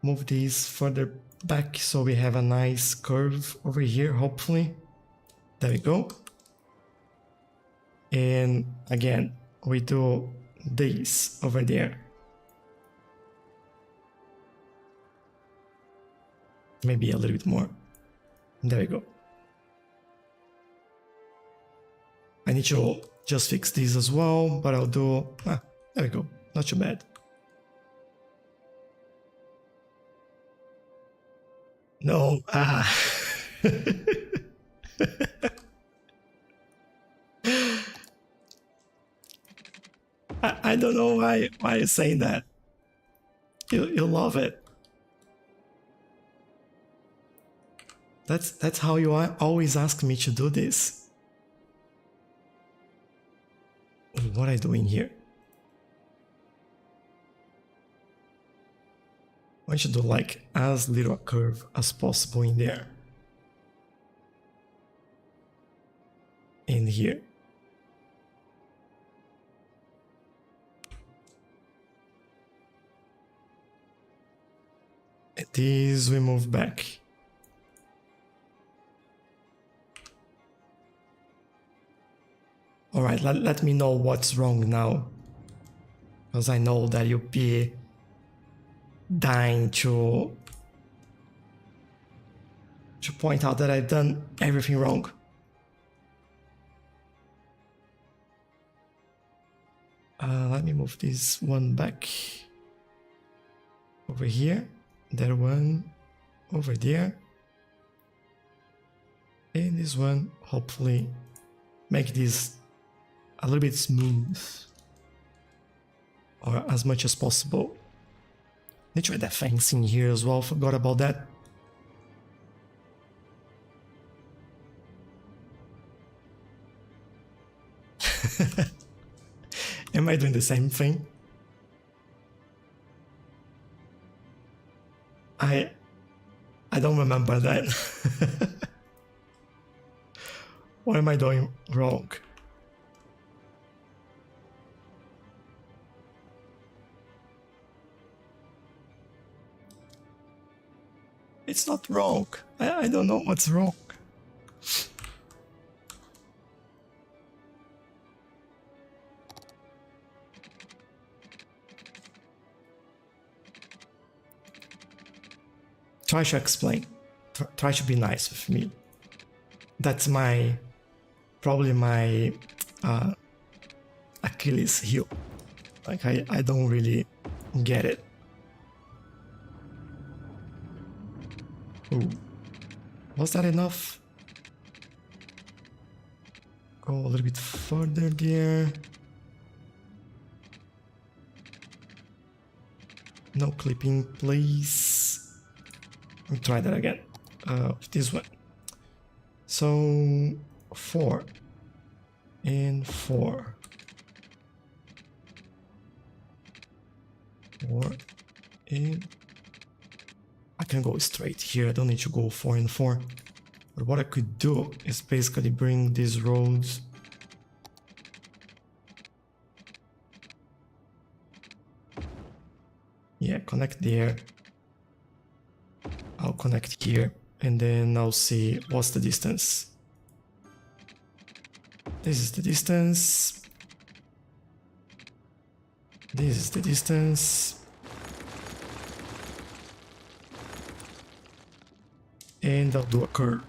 Move these further back so we have a nice curve over here, hopefully. There we go. And again, we do this over there. Maybe a little bit more. There we go. I need to just fix these as well, but I'll do... there we go. Not too bad. No, I don't know why you're saying that. You'll love it. That's how you always ask me to do this. What am I doing here? I want you to do like as little a curve as possible in there. In here. And these we move back. Alright, let me know what's wrong now. Because I know that you'll be dying to point out that I've done everything wrong. Let me move this one back over here, that one over there, and this one, hopefully make this a little bit smooth or as much as possible. Need to add that fence in here as well, forgot about that. Am I doing the same thing? I don't remember that. What am I doing wrong? It's not wrong. I don't know what's wrong. Try to explain. Try to be nice with me. That's probably my Achilles heel. Like I don't really get it. Ooh. Was that enough? Go a little bit further there. No clipping, please. Let me try that again. This one. So 4 and 4. 4 and I can go straight here. I don't need to go 4 and 4. But what I could do is basically bring these roads connect there. I'll connect here and then I'll see what's the distance. This is the distance. This is the distance. And I'll do a curve.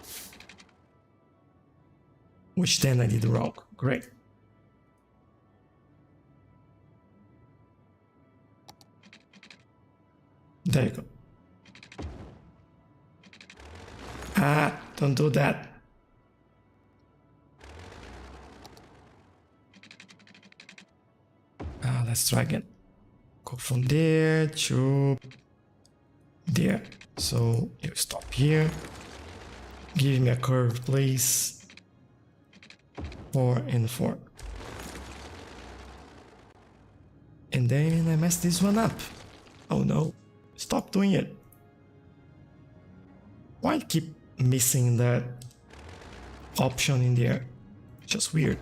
Which then I did wrong. Great. There you go. Ah, don't do that. Let's try again. Go from there to there. So you stop here. Give me a curve, please. 4 and 4. And then I messed this one up. Oh no. Stop doing it. Why keep missing that option in there? Just weird.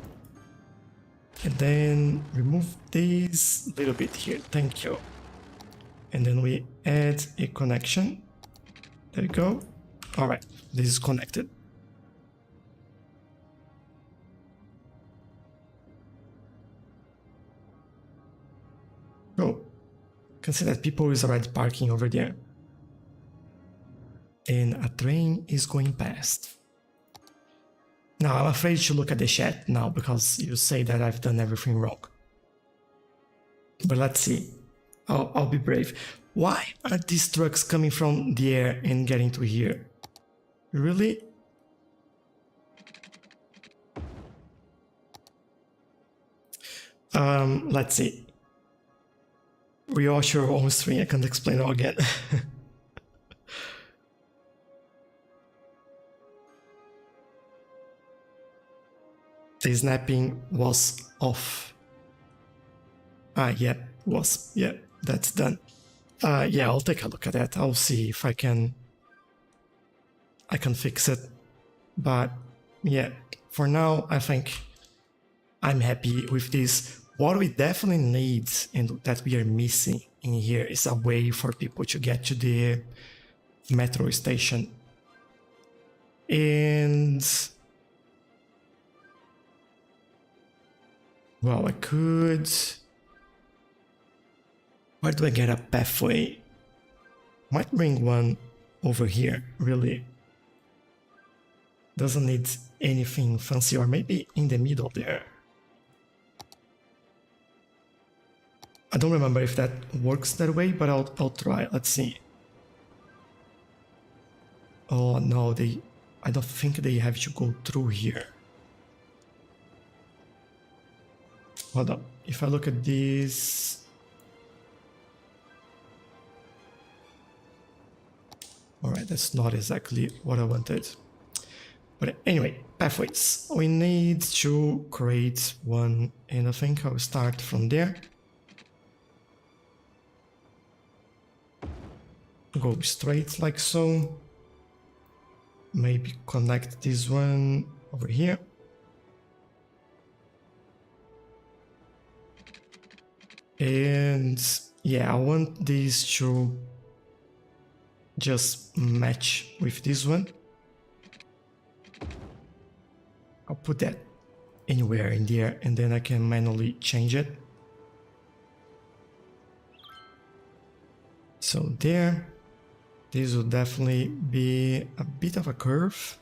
And then remove this little bit here. Thank you. And then we add a connection. There you go. All right, this is connected. Oh, you can see that people is already parking over there. And a train is going past. Now, I'm afraid to look at the chat now because you say that I've done everything wrong. But let's see. I'll be brave. Why are these trucks coming from the air and getting to here? Really? Let's see. We are sure home stream. I can't explain it again. The snapping was off. Yeah, that's done. Yeah, I'll take a look at that. I'll see if I can fix it. But yeah, for now, I think I'm happy with this. What we definitely need and that we are missing in here is a way for people to get to the metro station. And well, I could... Where do I get a pathway? Might bring one over here, really. Doesn't need anything fancy, or maybe in the middle there. I don't remember if that works that way, but I'll try. Let's see. Oh no, I don't think they have to go through here. Hold on. If I look at this... Alright, that's not exactly what I wanted. But anyway, pathways. We need to create one, and I think I'll start from there. Go straight like so. Maybe connect this one over here. And yeah, I want these to just match with this one. I'll put that anywhere in there and then I can manually change it. So there, this will definitely be a bit of a curve.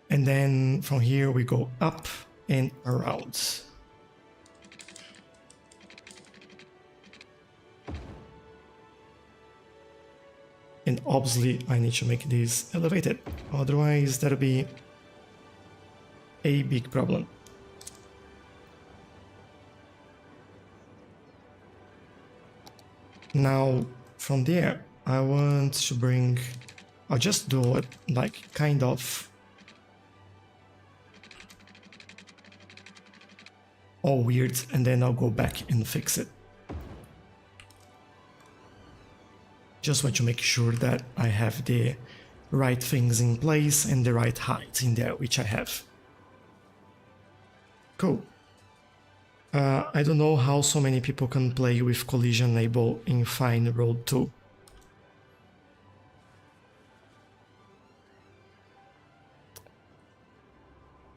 And then from here we go up and around. And obviously I need to make this elevated, otherwise that'll be a big problem. Now, from there, I want to bring... I'll just do it like kind of... all weird, and then I'll go back and fix it. Just want to make sure that I have the right things in place and the right height in there, which I have. Cool. I don't know how so many people can play with collision label in Fine Road 2.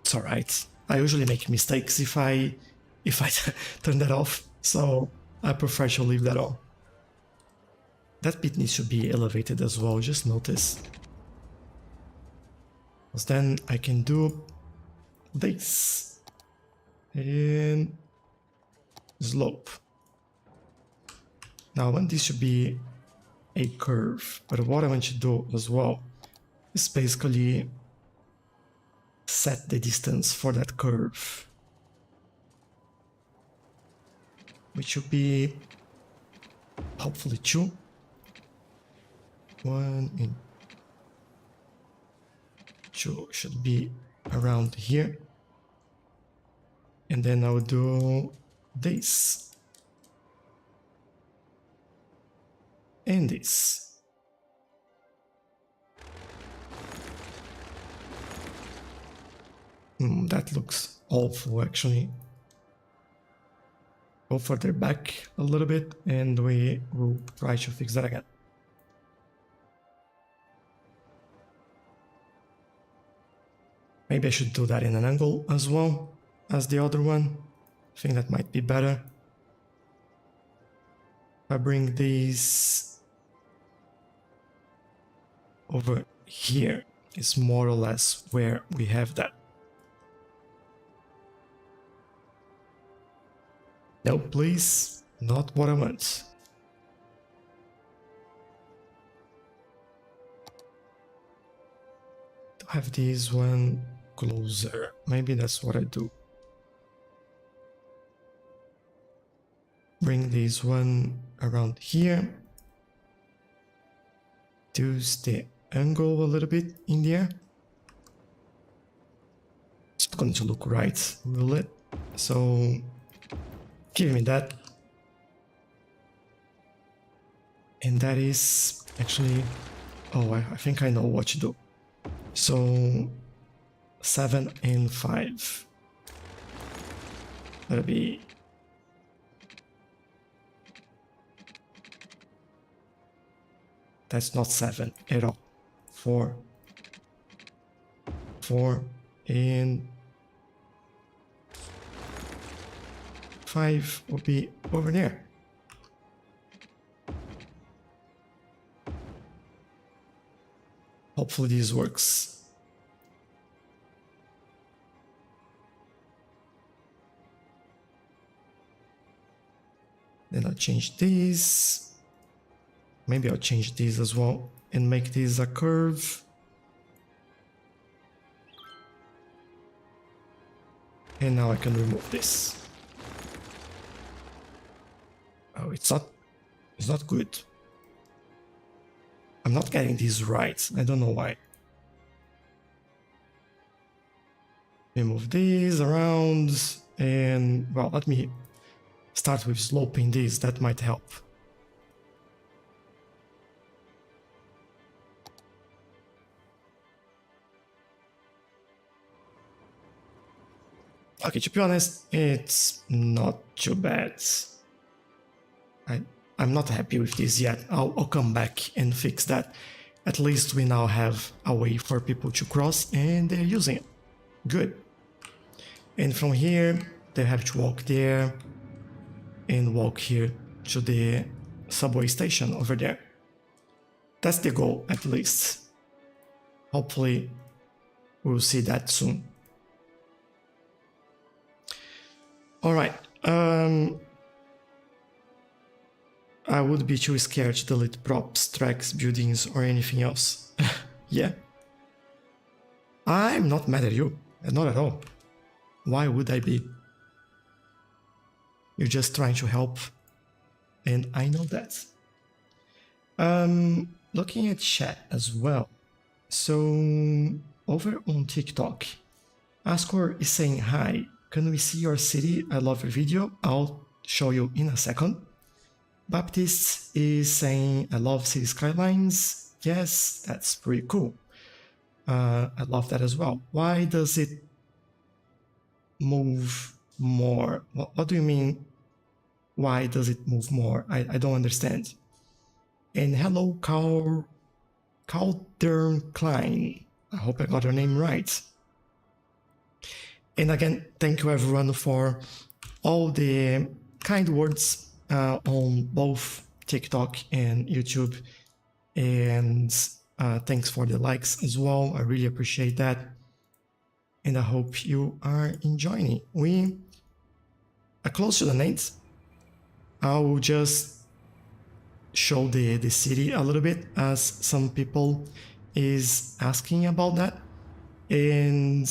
It's alright. I usually make mistakes if I turn that off, so I prefer to leave that on. That bit needs to be elevated as well, just notice. Because then I can do this. And slope. Now I want this to be a curve, but what I want to do as well is basically set the distance for that curve, which should be hopefully 2. 1 and 2 should be around here. And then I'll do this. And this. That looks awful, actually. Go further back a little bit, and we will try to fix that again. Maybe I should do that in an angle as well as the other one. I think that might be better. If I bring these over here, it's more or less where we have that. No, please, not what I want. To have this one closer, maybe that's what I do. Bring this one around here. Reduce the angle a little bit in there. It's not going to look right, will it? So give me that. And that is actually... oh, I think I know what to do. So 7 and 5. That'll be... that's not 7 at all. 4. 4 and 5 will be over there. Hopefully this works. Then I'll change this. Maybe I'll change this as well and make this a curve. And now I can remove this. Oh, it's not good. I'm not getting this right. I don't know why. Remove these around, and well, let me start with sloping this. That might help. Okay, to be honest, it's not too bad. I'm not happy with this yet. I'll come back and fix that. At least we now have a way for people to cross, and they're using it. Good. And from here, they have to walk there and walk here to the subway station over there. That's the goal, at least. Hopefully, we'll see that soon. Alright, I would be too scared to delete props, tracks, buildings, or anything else. Yeah. I'm not mad at you, not at all. Why would I be? You're just trying to help, and I know that. Looking at chat as well. So over on TikTok, Askor is saying, hi, can we see your city? I love your video. I'll show you in a second. Baptist is saying, I love city skylines. Yes, that's pretty cool. I love that as well. Why does it move more? What do you mean? Why does it move more? I don't understand. And hello, Calder Klein. I hope I got your name right. And again, thank you everyone for all the kind words on both TikTok and YouTube. And thanks for the likes as well. I really appreciate that. And I hope you are enjoying it. We are close to the night. I will just show the city a little bit, as some people is asking about that. And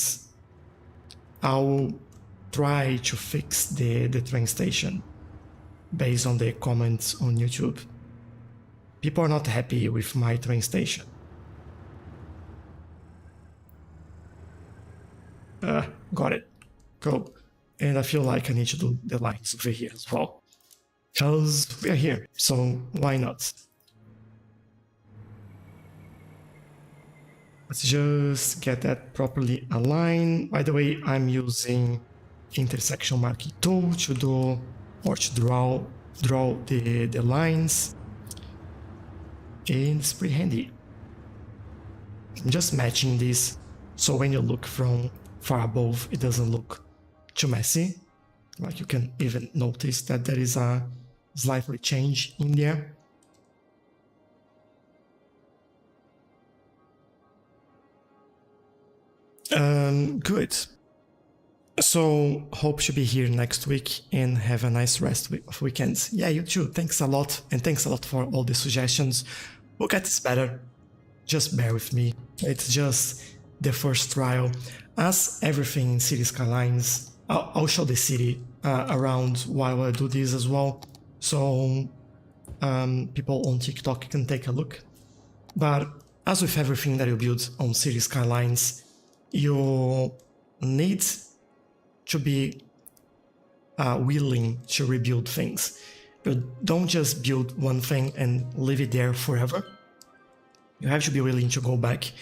I'll try to fix the train station based on the comments on YouTube. People are not happy with my train station. Got it. Cool. And I feel like I need to do the lines over here as well, because we are here, so why not? Let's just get that properly aligned. By the way, I'm using intersection marking tool to do or to draw the lines, and it's pretty handy. I'm just matching this so when you look from far above, it doesn't look too messy. Like, you can even notice that there is a slightly change in there. Good. So hope to be here next week and have a nice rest of weekends. Yeah, you too. Thanks a lot, and thanks a lot for all the suggestions. We'll get this better. Just bear with me. It's just the first trial. As everything in City Skylines, I'll show the city around while I do this as well, so people on TikTok can take a look. But as with everything that you build on City Skylines, you need to be willing to rebuild things. You don't just build one thing and leave it there forever. You have to be willing to go back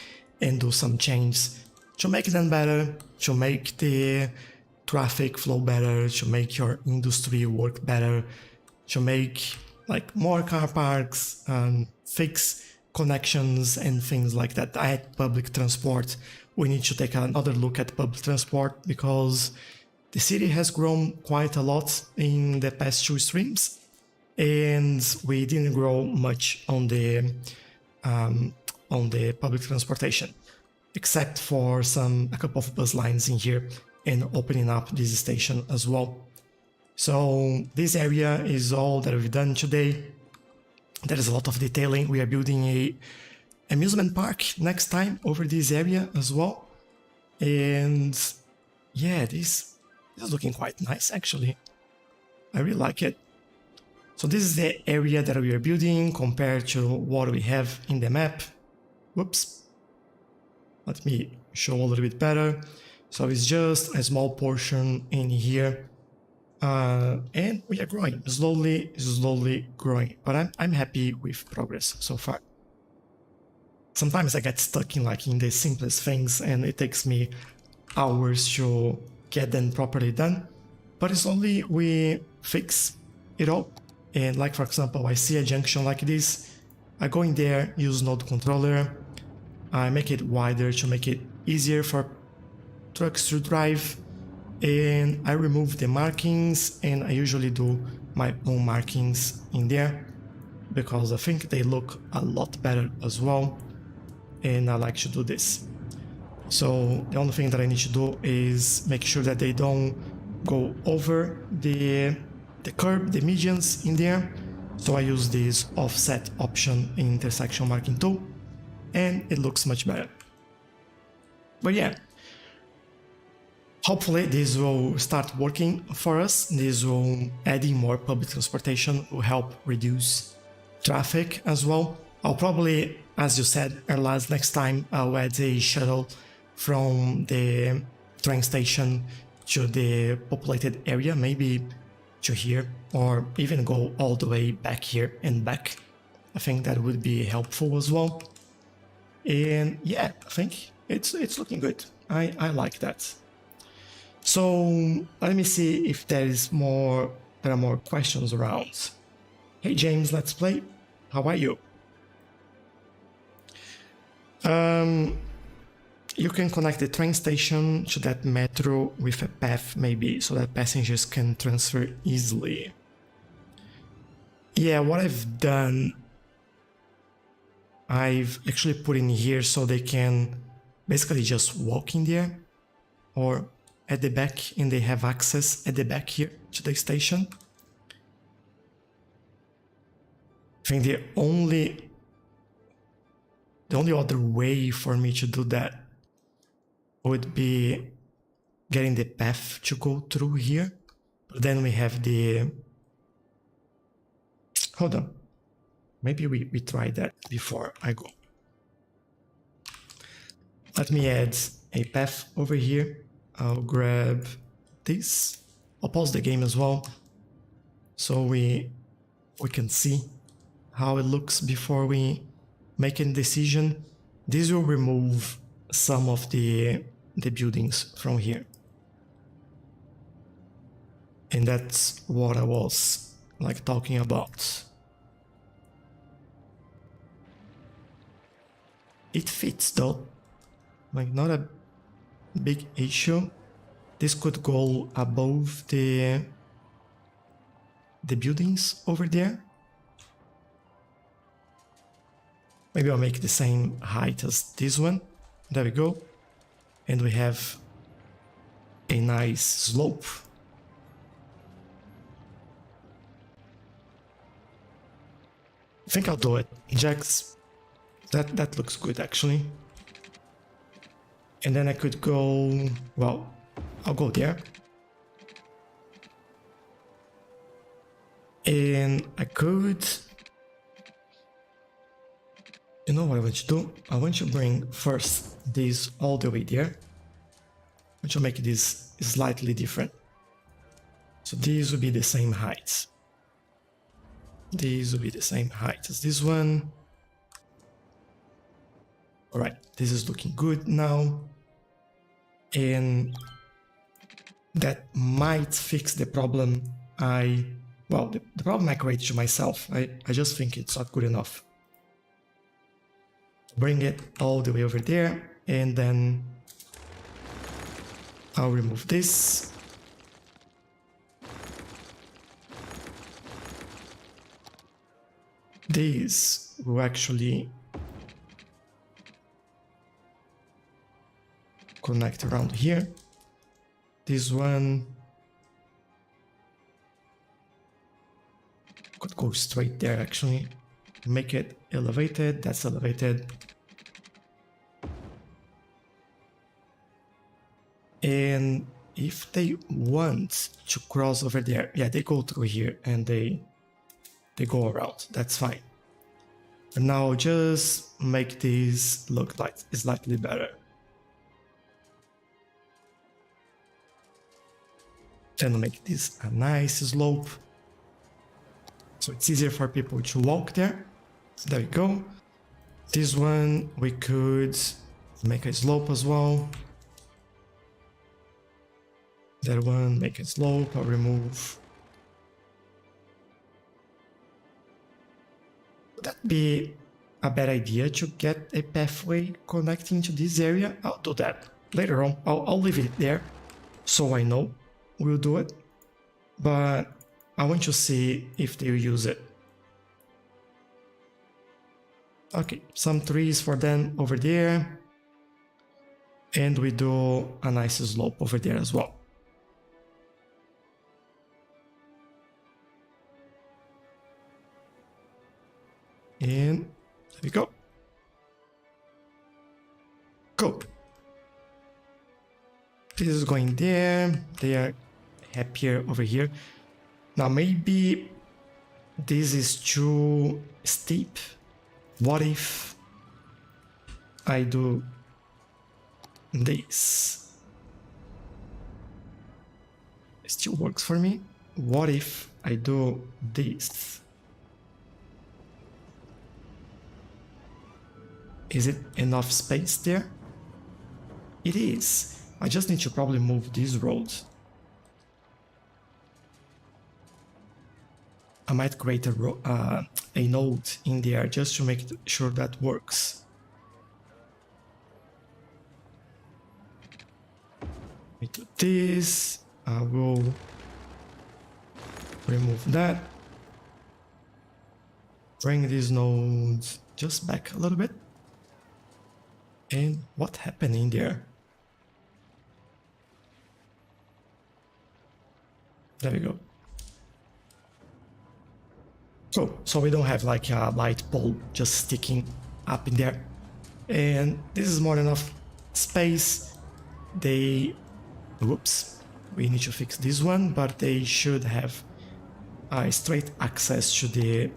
and do some changes to make them better, to make the traffic flow better, to make your industry work better, to make like more car parks, fix connections and things like that. I had public transport. We need to take another look at public transport, because the city has grown quite a lot in the past 2 streams, and we didn't grow much on the public transportation, except for a couple of bus lines in here and opening up this station as well. So this area is all that we've done today. There is a lot of detailing. We are building a amusement park next time over this area as well. And yeah, this is looking quite nice actually. I really like it. So this is the area that we are building compared to what we have in the map. Whoops. Let me show a little bit better. So it's just a small portion in here. And we are growing, slowly growing. But I'm happy with progress so far. Sometimes I get stuck in the simplest things, and it takes me hours to get them properly done. But slowly we fix it all. And like, for example, I see a junction like this. I go in there, use node controller. I make it wider to make it easier for trucks to drive. And I remove the markings, and I usually do my own markings in there, because I think they look a lot better as well. And I like to do this. So the only thing that I need to do is make sure that they don't go over the curb, the medians in there. So I use this offset option in intersection marking tool, and it looks much better. But yeah, hopefully this will start working for us. This will adding more public transportation will help reduce traffic as well. I'll probably, as you said, Erlaz, next time I'll add a shuttle from the train station to the populated area, maybe to here, or even go all the way back here and back. I think that would be helpful as well. And yeah, I think it's looking good. I like that. So let me see if there are more questions around. Hey James, let's play. How are you? You can connect the train station to that metro with a path maybe, so that passengers can transfer easily. Yeah, what I've done, I've actually put in here so they can basically just walk in there or at the back, and they have access at the back here to the station. I think the only other way for me to do that would be getting the path to go through here. But then we have the... Hold on. Maybe we try that before I go. Let me add a path over here. I'll grab this. I'll pause the game as well, so we can see how it looks before we make a decision. This will remove some of the buildings from here. And that's what I was like talking about. It fits though, like not a big issue. This could go above the buildings over there. Maybe I'll make the same height as this one. There we go. And we have a nice slope. I think I'll do it. Jax, that looks good actually. And then I could go, well, I'll go there. And I could, you know what I want to do? I want to bring first this all the way there. I want to make this slightly different. So these will be the same height. These will be the same height as this one. All right, this is looking good now. And that might fix the problem the problem I created to myself. I just think it's not good enough. Bring it all the way over there, and then I'll remove this. This will actually connect around here. This one could go straight there actually. Make it elevated, that's elevated. And if they want to cross over there, yeah, they go through here and they go around, that's fine. And now just make this look like slightly better. Then make this a nice slope, so it's easier for people to walk there. So there we go. This one we could make a slope as well. That one, make a slope. I'll remove. Would that be a bad idea to get a pathway connecting to this area? I'll do that later on. I'll leave it there so I know we'll do it. But I want to see if they use it. Okay, some trees for them over there. And we do a nice slope over there as well. And there we go. Cool. This is going there. They are happier over here. Now maybe this is too steep. What if I do this? It still works for me. What if I do this? Is it enough space there? It is. I just need to probably move this road. I might create a node in there just to make sure that works. Let me do this. I will remove that. Bring these nodes just back a little bit. And what happened in there? There we go. Cool. So we don't have like a light pole just sticking up in there. And this is more than enough space. Whoops. We need to fix this one, but they should have straight access to the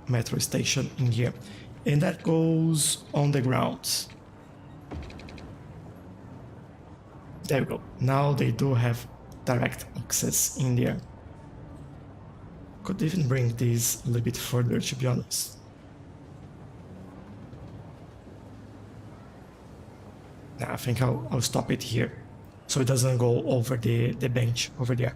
metro station in here. And that goes on the ground. There we go. Now they do have direct access in there. Could even bring this a little bit further, to be honest. Nah, I think I'll stop it here, so it doesn't go over the bench over there.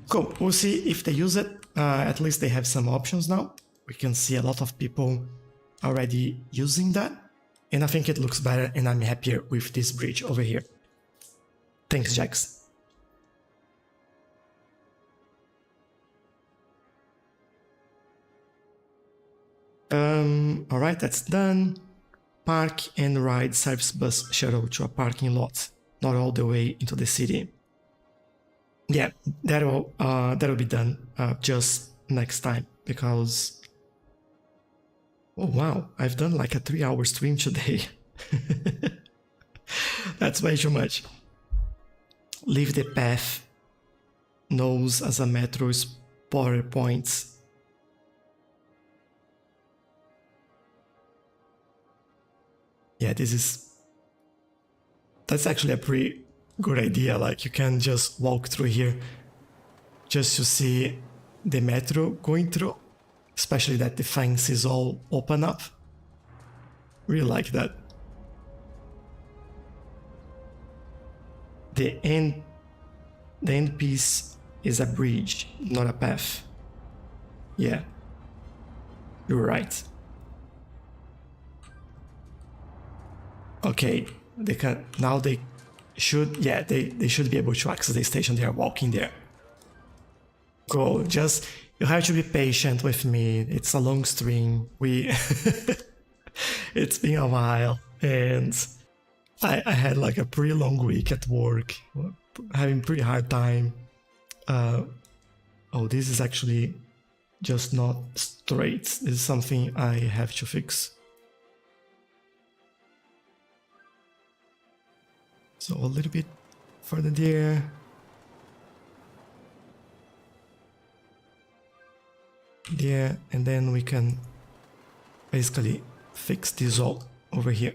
Cool, we'll see if they use it. At least they have some options now. We can see a lot of people already using that. And I think it looks better, and I'm happier with this bridge over here. Thanks, Jax. Alright, that's done. Park and ride service bus shuttle to a parking lot, not all the way into the city. Yeah, that'll be done just next time, because oh wow, I've done like a 3-hour stream today. That's way too much. Leave the path. Nose as a metro spotter points. Yeah, that's actually a pretty good idea. Like, you can just walk through here just to see the metro going through, especially that the fence is all open up. Really like that. The end piece is a bridge, not a path. Yeah, you're right. Okay, they should be able to access the station. They are walking there. Cool. Just, you have to be patient with me. It's a long stream. It's been a while, and I had like a pretty long week at work, having pretty hard time. Oh, this is actually just not straight. This is something I have to fix. So a little bit further there. There, and then we can basically fix this all over here.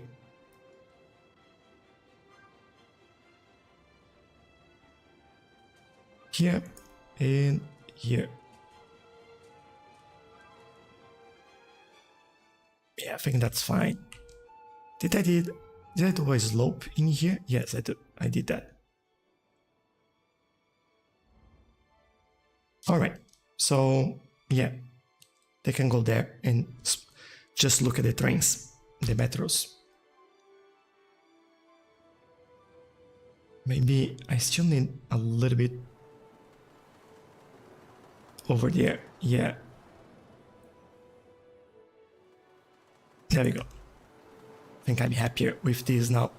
Here and here. Yeah, I think that's fine. Did I do a slope in here? Yes, I did that. Alright, so yeah, they can go there and just look at the trains, the metros. Maybe I still need a little bit over there. Yeah. There we go. I think I'm happier with this now.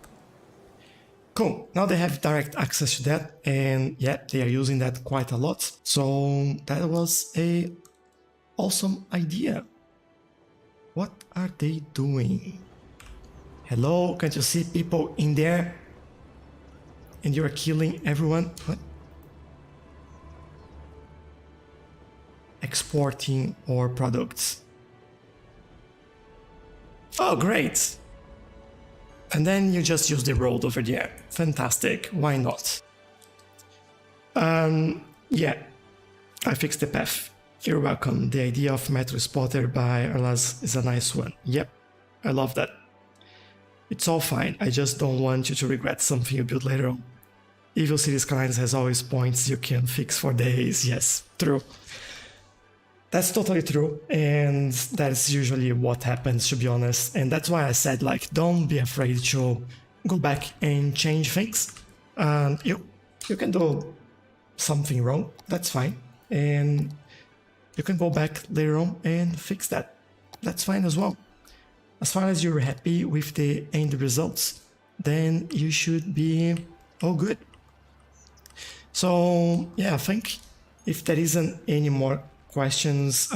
Cool. Now they have direct access to that, and yeah, they are using that quite a lot. So that was a awesome idea. What are they doing? Hello, can't you see people in there? And you're killing everyone? What? exporting our products. Oh, great! And then you just use the road over there. Fantastic, why not? Yeah, I fixed the path. You're welcome. The idea of Metro Spotter by Erlas is a nice one. Yep, I love that. It's all fine, I just don't want you to regret something you built later on. Evil City Skylines has always points you can fix for days. Yes, true. That's totally true, and that's usually what happens, to be honest. And that's why I said, like, don't be afraid to go back and change things. You can do something wrong, that's fine. And you can go back later on and fix that. That's fine as well. As far as you're happy with the end results, then you should be all good. So yeah, I think if there isn't any more questions,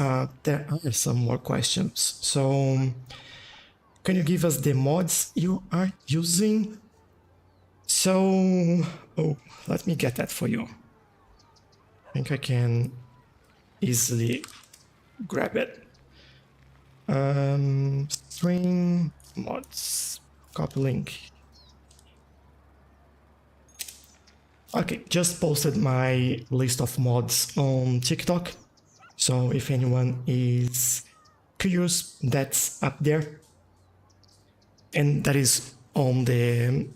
there are some more questions. So can you give us the mods you are using? So, let me get that for you. I think I can easily grab it. String mods, copy link. Okay, just posted my list of mods on TikTok. So if anyone is curious, that's up there. And that is on the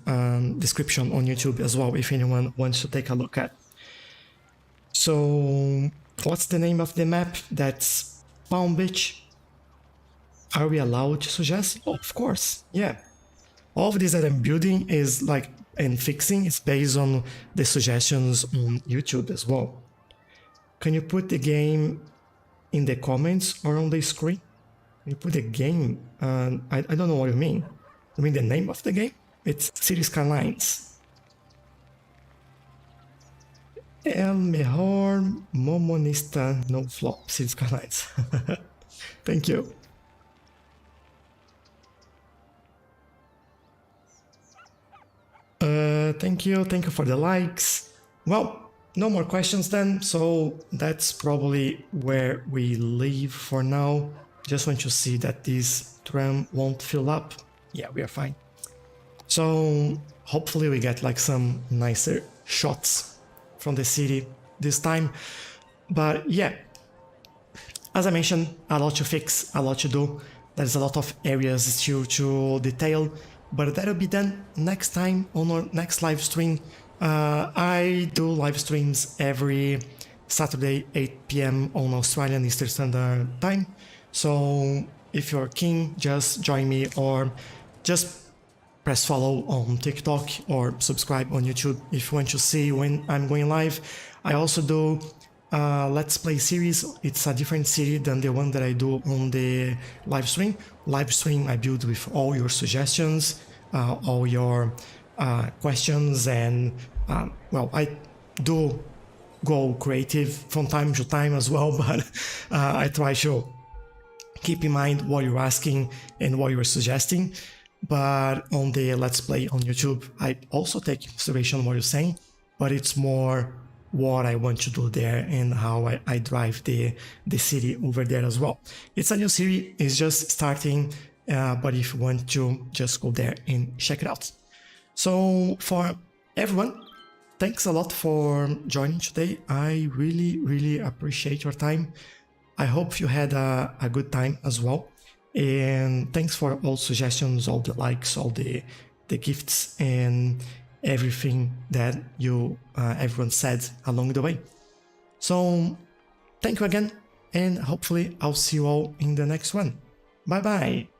description on YouTube as well, if anyone wants to take a look at. So what's the name of the map? That's Palm Beach. Are we allowed to suggest? Oh, of course, yeah. All of this that I'm building is like, and fixing is based on the suggestions on YouTube as well. Can you put the game in the comments or on the screen? You put the game, I don't know what you mean. You mean the name of the game? It's City Skylines. El mejor momonista no flop, City Skylines. Thank you. Thank you for the likes. Well, no more questions then, so that's probably where we leave for now. Just want to see that this tram won't fill up. Yeah, we are fine. So hopefully we get like some nicer shots from the city this time. But yeah, as I mentioned, a lot to fix, a lot to do. There's a lot of areas still to detail, but that'll be done next time on our next live stream. I do live streams every Saturday, 8 p.m. on Australian Eastern Standard Time. So if you're keen, just join me or just press follow on TikTok or subscribe on YouTube if you want to see when I'm going live. I also do Let's Play series. It's a different series than the one that I do on the live stream. Live stream I build with all your suggestions, all your questions, and well, I do go creative from time to time as well, but I try to keep in mind what you're asking and what you're suggesting. But on the Let's Play on YouTube, I also take consideration what you're saying, but it's more what I want to do there and how I drive the city over there as well. It's a new series, it's just starting, but if you want to, just go there and check it out. So for everyone, thanks a lot for joining today. I really appreciate your time. I hope you had a good time as well. And thanks for all suggestions, all the likes, all the gifts, and everything that everyone said along the way. So thank you again, and hopefully I'll see you all in the next one. Bye bye.